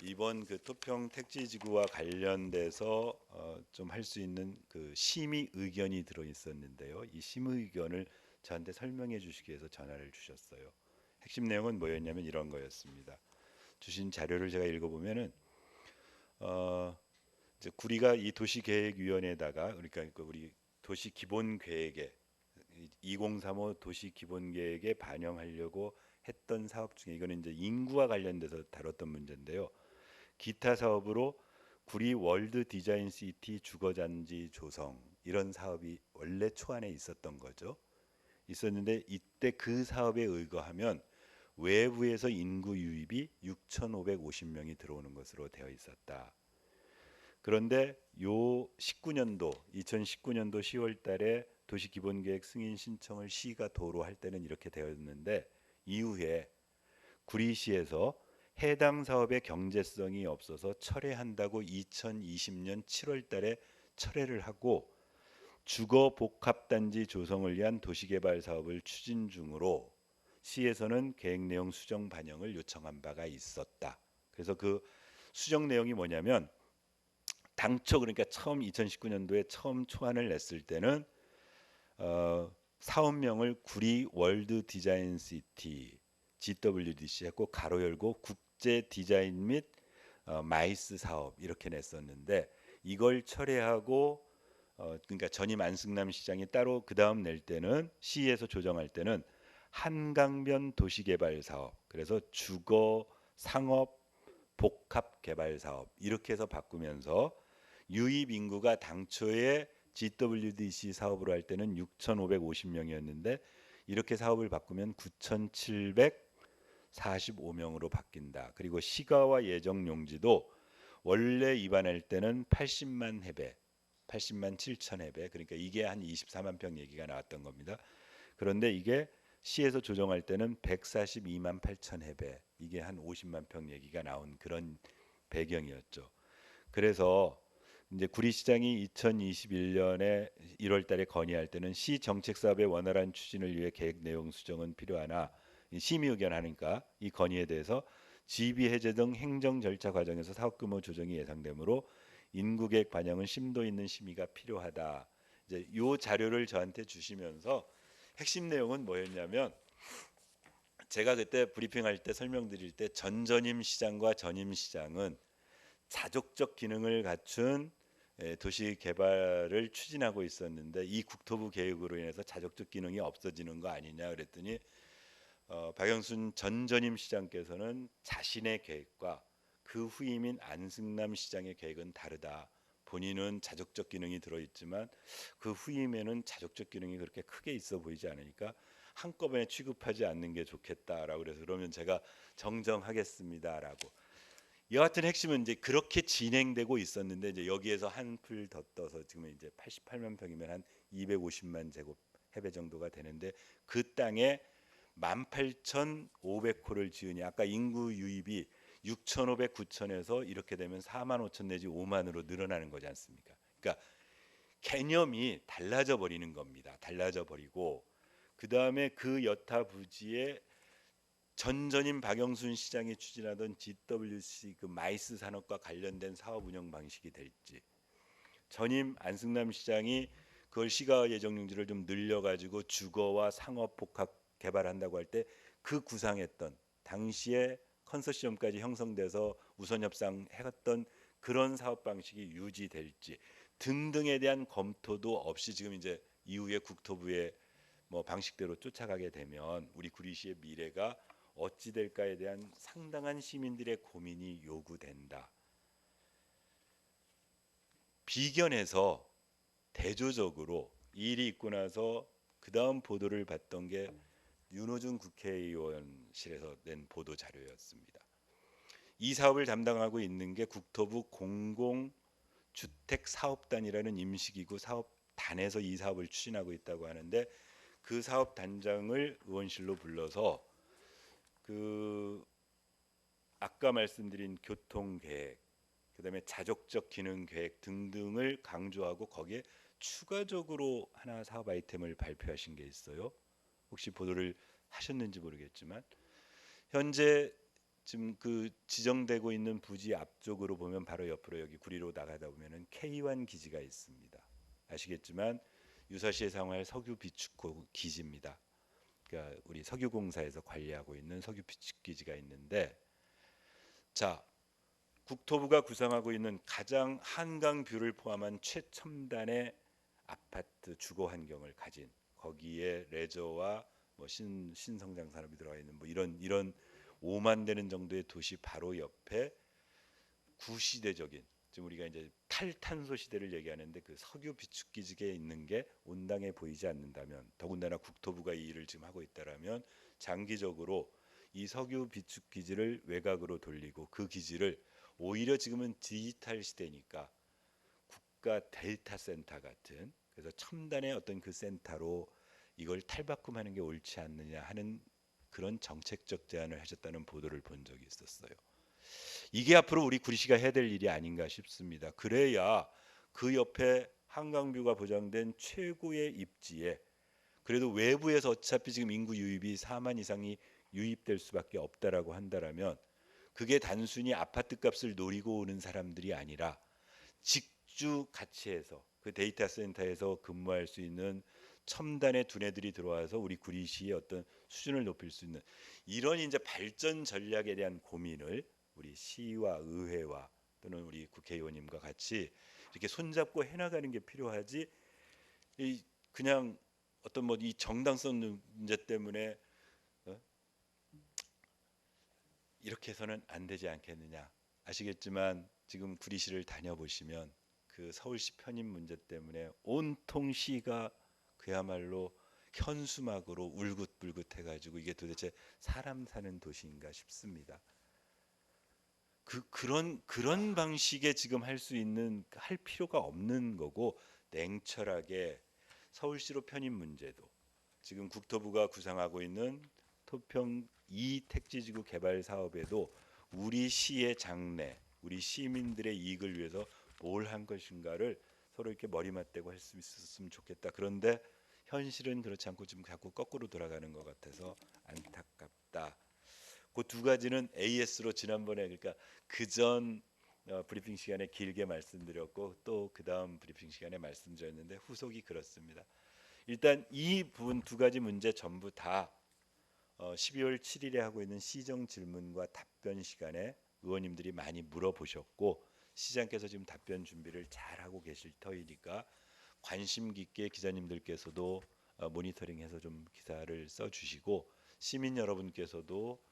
이번 그 토평 택지지구와 관련돼서 좀 할 수 있는 그 심의 의견이 들어 있었는데요. 이 심의 의견을 저한테 설명해 주시기 위해서 전화를 주셨어요. 핵심 내용은 뭐였냐면 이런 거였습니다. 주신 자료를 제가 읽어보면은 이제 구리가 이 도시계획위원회에다가, 그러니까 그 우리 도시기본계획에 2035 도시기본계획에 반영하려고 했던 사업 중에, 이거는 이제 인구와 관련돼서 다뤘던 문제인데요. 기타 사업으로 구리 월드 디자인 시티 주거단지 조성, 이런 사업이 원래 초안에 있었던 거죠. 있었는데 이때 그 사업에 의거하면 외부에서 인구 유입이 6,550명이 들어오는 것으로 되어 있었다. 그런데 요 19년도 2019년도 10월 달에 도시기본계획 승인 신청을 시가 도로 할 때는 이렇게 되었는데, 이후에 구리시에서 해당 사업의 경제성이 없어서 철회한다고 2020년 7월 달에 철회를 하고, 주거 복합단지 조성을 위한 도시개발 사업을 추진 중으로 시에서는 계획 내용 수정 반영을 요청한 바가 있었다. 그래서 그 수정 내용이 뭐냐면, 당초 그러니까 처음 2019년도에 처음 초안을 냈을 때는 사업명을 구리 월드 디자인 시티 GWDC 했고 가로 열고 국제 디자인 및 마이스 사업 이렇게 냈었는데, 이걸 철회하고 그러니까 전임 안승남 시장이 따로 그 다음 낼 때는 시에서 조정할 때는 한강변 도시개발 사업, 그래서 주거 상업 복합 개발 사업 이렇게 해서 바꾸면서 유입 인구가 당초에 GWDC 사업으로 할 때는 6,550명이었는데 이렇게 사업을 바꾸면 9,745명으로 바뀐다. 그리고 시가와 예정 용지도 원래 입안할 때는 80만 해배, 80만 7천 해배, 그러니까 이게 한 24만 평 얘기가 나왔던 겁니다. 그런데 이게 시에서 조정할 때는 142만 8천 해배, 이게 한 50만 평 얘기가 나온 그런 배경이었죠. 그래서 이제 구리시장이 2021년에 1월 달에 건의할 때는 시 정책 사업의 원활한 추진을 위해 계획 내용 수정은 필요하나, 심의 의견 하니까 이 건의에 대해서 지비 해제 등 행정 절차 과정에서 사업 규모 조정이 예상되므로 인구 계획 반영은 심도 있는 심의가 필요하다. 이제 요 자료를 저한테 주시면서 핵심 내용은 뭐였냐면, 제가 그때 브리핑할 때 설명드릴 때 전전임 시장과 전임 시장은 자족적 기능을 갖춘 도시 개발을 추진하고 있었는데 이 국토부 계획으로 인해서 자족적 기능이 없어지는 거 아니냐 그랬더니 박영순 전 전임 시장께서는 자신의 계획과 그 후임인 안승남 시장의 계획은 다르다. 본인은 자족적 기능이 들어있지만 그 후임에는 자족적 기능이 그렇게 크게 있어 보이지 않으니까 한꺼번에 취급하지 않는 게 좋겠다라고, 그래서 그러면 제가 정정하겠습니다라고. 여하튼 핵심은 이제 그렇게 진행되고 있었는데, 이제 여기에서 한 풀 더 떠서 지금 이제 88만 평이면 한 250만 제곱 해배 정도가 되는데, 그 땅에 18,500호를 지으니 아까 인구 유입이 6,500, 9,000에서 이렇게 되면 4만 5천 내지 5만으로 늘어나는 거지 않습니까? 그러니까 개념이 달라져 버리는 겁니다. 달라져 버리고 그 다음에 그 여타 부지에 전전임 박영순 시장이 추진하던 GWC 그 마이스 산업과 관련된 사업 운영 방식이 될지 전임 안승남 시장이 그걸 시가 예정 용지를 좀 늘려가지고 주거와 상업 복합 개발한다고 할 때 그 구상했던 당시에 컨소시엄까지 형성돼서 우선 협상했던 그런 사업 방식이 유지될지 등등에 대한 검토도 없이 지금 이제 이후에 국토부의 뭐 방식대로 쫓아가게 되면 우리 구리시의 미래가 어찌 될까에 대한 상당한 시민들의 고민이 요구된다. 비견해서 대조적으로 이 일이 있고 나서 그 다음 보도를 봤던 게 윤호중 국회의원실에서 낸 보도 자료였습니다. 이 사업을 담당하고 있는 게 국토부 공공주택사업단이라는 임시기구 사업단에서 이 사업을 추진하고 있다고 하는데 그 사업단장을 의원실로 불러서 그 아까 말씀드린 교통계획, 그다음에 자족적 기능 계획 등등을 강조하고 거기에 추가적으로 하나 사업 아이템을 발표하신 게 있어요. 혹시 보도를 하셨는지 모르겠지만 현재 지금 그 지정되고 있는 부지 앞쪽으로 보면 바로 옆으로 여기 구리로 나가다 보면은 K1 기지가 있습니다. 아시겠지만 유사시에 사용할 석유 비축 기지입니다. 그러니까 우리 석유공사에서 관리하고 있는 석유 비축 기지가 있는데 자 국토부가 구상하고 있는 가장 한강 뷰를 포함한 최첨단의 아파트 주거 환경을 가진 거기에 레저와 뭐 신성장 산업이 들어가 있는 뭐 이런 5만 되는 정도의 도시 바로 옆에 구시대적인 지금 우리가 이제 탈탄소 시대를 얘기하는데 그 석유 비축 기지에 있는 게 온당해 보이지 않는다면 더군다나 국토부가 이 일을 지금 하고 있다라면 장기적으로 이 석유 비축 기지를 외곽으로 돌리고 그 기지를 오히려 지금은 디지털 시대니까 국가 데이터 센터 같은 그래서 첨단의 어떤 그 센터로 이걸 탈바꿈하는 게 옳지 않느냐 하는 그런 정책적 제안을 하셨다는 보도를 본 적이 있었어요. 이게 앞으로 우리 구리시가 해야 될 일이 아닌가 싶습니다. 그래야 그 옆에 한강뷰가 보장된 최고의 입지에 그래도 외부에서 어차피 지금 인구 유입이 4만 이상이 유입될 수밖에 없다라고 한다라면 그게 단순히 아파트 값을 노리고 오는 사람들이 아니라 직주 가치에서 그 데이터 센터에서 근무할 수 있는 첨단의 두뇌들이 들어와서 우리 구리시의 어떤 수준을 높일 수 있는 이런 이제 발전 전략에 대한 고민을 우리 시와 의회와 또는 우리 국회의원님과 같이 이렇게 손잡고 해나가는 게 필요하지. 이 그냥 어떤 뭐 이 정당성 문제 때문에 어? 이렇게 해서는 안 되지 않겠느냐. 아시겠지만 지금 구리시를 다녀보시면 그 서울시 편입 문제 때문에 온통 시가 그야말로 현수막으로 울긋불긋해가지고 이게 도대체 사람 사는 도시인가 싶습니다. 그런 방식의 지금 할 수 있는 할 필요가 없는 거고 냉철하게 서울시로 편입 문제도 지금 국토부가 구상하고 있는 토평 2 택지지구 개발 사업에도 우리 시의 장래, 우리 시민들의 이익을 위해서 뭘 한 것인가를 서로 이렇게 머리맞대고 할 수 있었으면 좋겠다. 그런데 현실은 그렇지 않고 지금 자꾸 거꾸로 돌아가는 것 같아서 안타깝다. 그 두 가지는 AS로 지난번에 그러니까 그전 브리핑 시간에 길게 말씀드렸고 또 그 다음 브리핑 시간에 말씀드렸는데 후속이 그렇습니다. 일단 이 부분 두 가지 문제 전부 다 12월 7일에 하고 있는 시정 질문과 답변 시간에 의원님들이 많이 물어보셨고 시장께서 지금 답변 준비를 잘 하고 계실 터이니까 관심 깊게 기자님들께서도 모니터링해서 좀 기사를 써주시고 시민 여러분께서도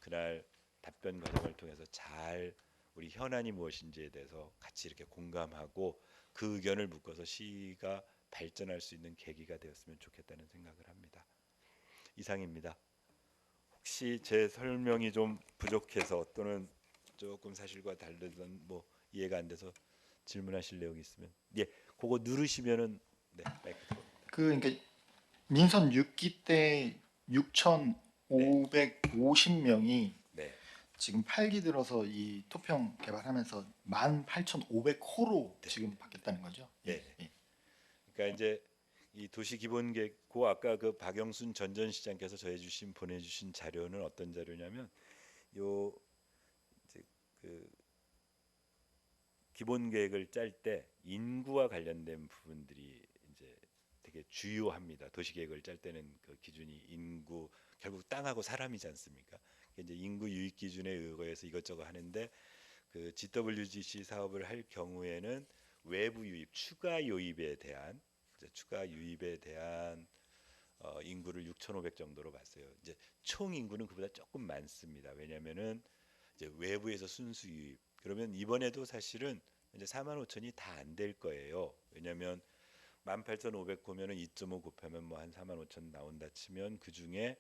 그날 답변 과정을 통해서 잘 우리 현안이 무엇인지에 대해서 같이 이렇게 공감하고 그 의견을 묶어서 시가 발전할 수 있는 계기가 되었으면 좋겠다는 생각을 합니다. 이상입니다. 혹시 제 설명이 좀 부족해서 또는 조금 사실과 다르던 뭐 이해가 안 돼서 질문하실 내용이 있으면 예, 그거 누르시면은 네, 마이크 들어옵니다. 그러니까 민선 6기 때 네, 6,550명이 네, 지금 8기 들어서 이 토평 개발하면서 18,500호로 네, 지금 바뀌었다는 거죠. 예, 네, 네. 예. 그러니까 이제 이 도시 기본 계획, 아까 그 박영순 전전시장께서 보내주신 자료는 어떤 자료냐면 요 이제 그 기본 계획을 짤 때 인구와 관련된 부분들이 이제 되게 주요합니다. 도시 계획을 짤 때는 그 기준이 인구, 결국 땅하고 사람이지 않습니까? 이제 인구 유입 기준에 의거해서 이것저것 하는데 그 GWGC 사업을 할 경우에는 외부 유입, 추가 유입에 대한 추가 유입에 대한 인구를 6,500 정도로 봤어요. 이제 총 인구는 그보다 조금 많습니다. 왜냐면은 이제 외부에서 순수 유입. 그러면 이번에도 사실은 이제 4만 5천이 다 안 될 거예요. 왜냐면 18,500 보면은 2.5 곱하면 뭐 한 4만 5천 나온다 치면 그 중에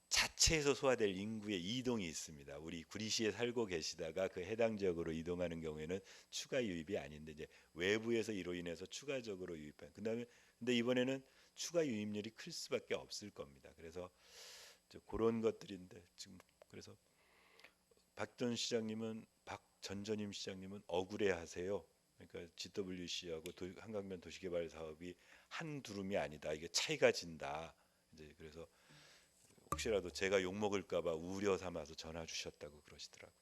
자체에서 소화될 인구의 이동이 있습니다. 우리 구리시에 살고 계시다가 그 해당 지역으로 이동하는 경우에는 추가 유입이 아닌데 이제 외부에서 이로 인해서 추가적으로 유입한. 그다음에 근데 이번에는 추가 유입률이 클 수밖에 없을 겁니다. 그래서 그런 것들인데 지금 그래서 박전 시장님은 박전 전임 시장님은 억울해하세요. 그러니까 GWC하고 한강변 도시개발 사업이 한 두름이 아니다. 이게 차이가 진다. 이제 그래서 혹시라도 제가 욕 먹을까봐 우려 삼아서 전화 주셨다고 그러시더라고요.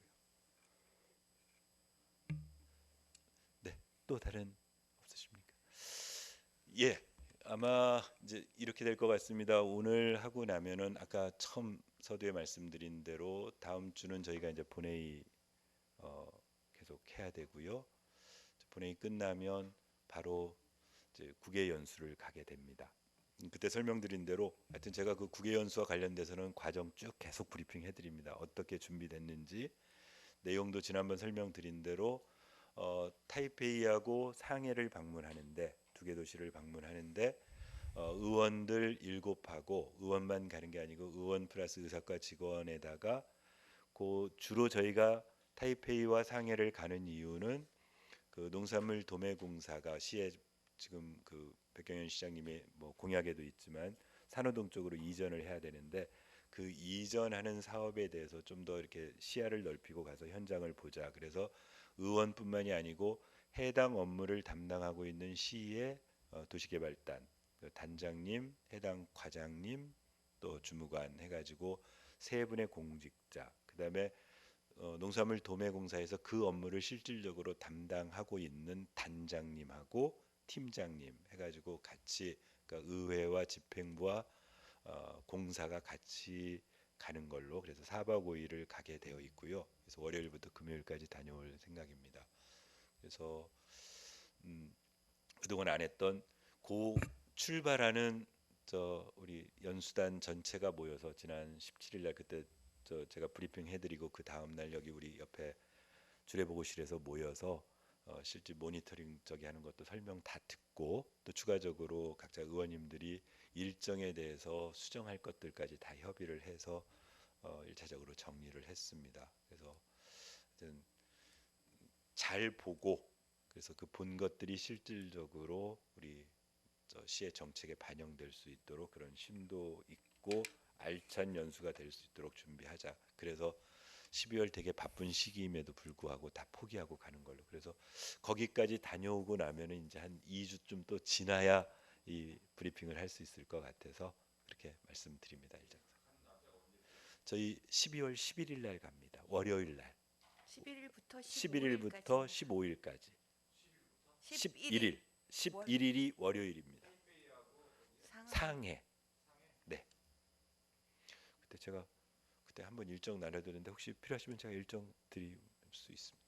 네, 또 다른 없으십니까? 예, 아마 이제 이렇게 될 것 같습니다. 오늘 하고 나면은 아까 처음 서두에 말씀드린 대로 다음 주는 저희가 이제 본회의 어, 계속 해야 되고요. 본회의 끝나면 바로 이제 국외 연수를 가게 됩니다. 그때 설명드린 대로 하여튼 제가 그 국외 연수와 관련돼서는 과정 쭉 계속 브리핑 해드립니다. 어떻게 준비됐는지 내용도 지난번 설명드린 대로 타이페이하고 상해를 방문하는데 두 개 도시를 방문하는데 의원들 7하고 의원만 가는 게 아니고 의원 플러스 의사과 직원에다가 그 주로 저희가 타이페이와 상해를 가는 이유는 그 농산물 도매공사가 시에 지금 그 백경현 시장님의 뭐 공약에도 있지만 산호동 쪽으로 이전을 해야 되는데 그 이전하는 사업에 대해서 좀 더 이렇게 시야를 넓히고 가서 현장을 보자. 그래서 의원뿐만이 아니고 해당 업무를 담당하고 있는 시의 도시개발단 그 단장님, 해당 과장님, 또 주무관 해가지고 세 분의 공직자, 그다음에 농산물 도매공사에서 그 업무를 실질적으로 담당하고 있는 단장님하고 팀장님 해가지고 같이 그러니까 의회와 집행부와 공사가 같이 가는 걸로 그래서 4박 5일을 가게 되어 있고요. 그래서 월요일부터 금요일까지 다녀올 생각입니다. 그래서 음, 그동안 안 했던 고 출발하는 우리 연수단 전체가 모여서 지난 17일 날 그때 제가 브리핑 해드리고 그 다음 날 여기 우리 옆에 주례보고실에서 모여서 실제 모니터링 저기 하는 것도 설명 다 듣고 또 추가적으로 각자 의원님들이 일정에 대해서 수정할 것들까지 다 협의를 해서 1차적으로 정리를 했습니다. 그래서 하여튼 잘 보고 그래서 그 본 것들이 실질적으로 우리 시의 정책에 반영될 수 있도록 그런 심도 있고 알찬 연수가 될 수 있도록 준비하자. 그래서 12월 되게 바쁜 시기임에도 불구하고 다 포기하고 가는 걸로. 그래서 거기까지 다녀오고 나면은 이제 한 2주쯤 또 지나야 이 브리핑을 할 수 있을 것 같아서 그렇게 말씀드립니다, 일장사. 저희 12월 11일 날 갑니다. 월요일 날. 11일부터 11일부터 15일까지입니다. 15일까지. 11일 11일. 월 11일이 월요일입니다. 상하이 상해. 네. 그때 제가 그때 한번 일정 나눠드렸는데 혹시 필요하시면 제가 일정 드릴 수 있습니다.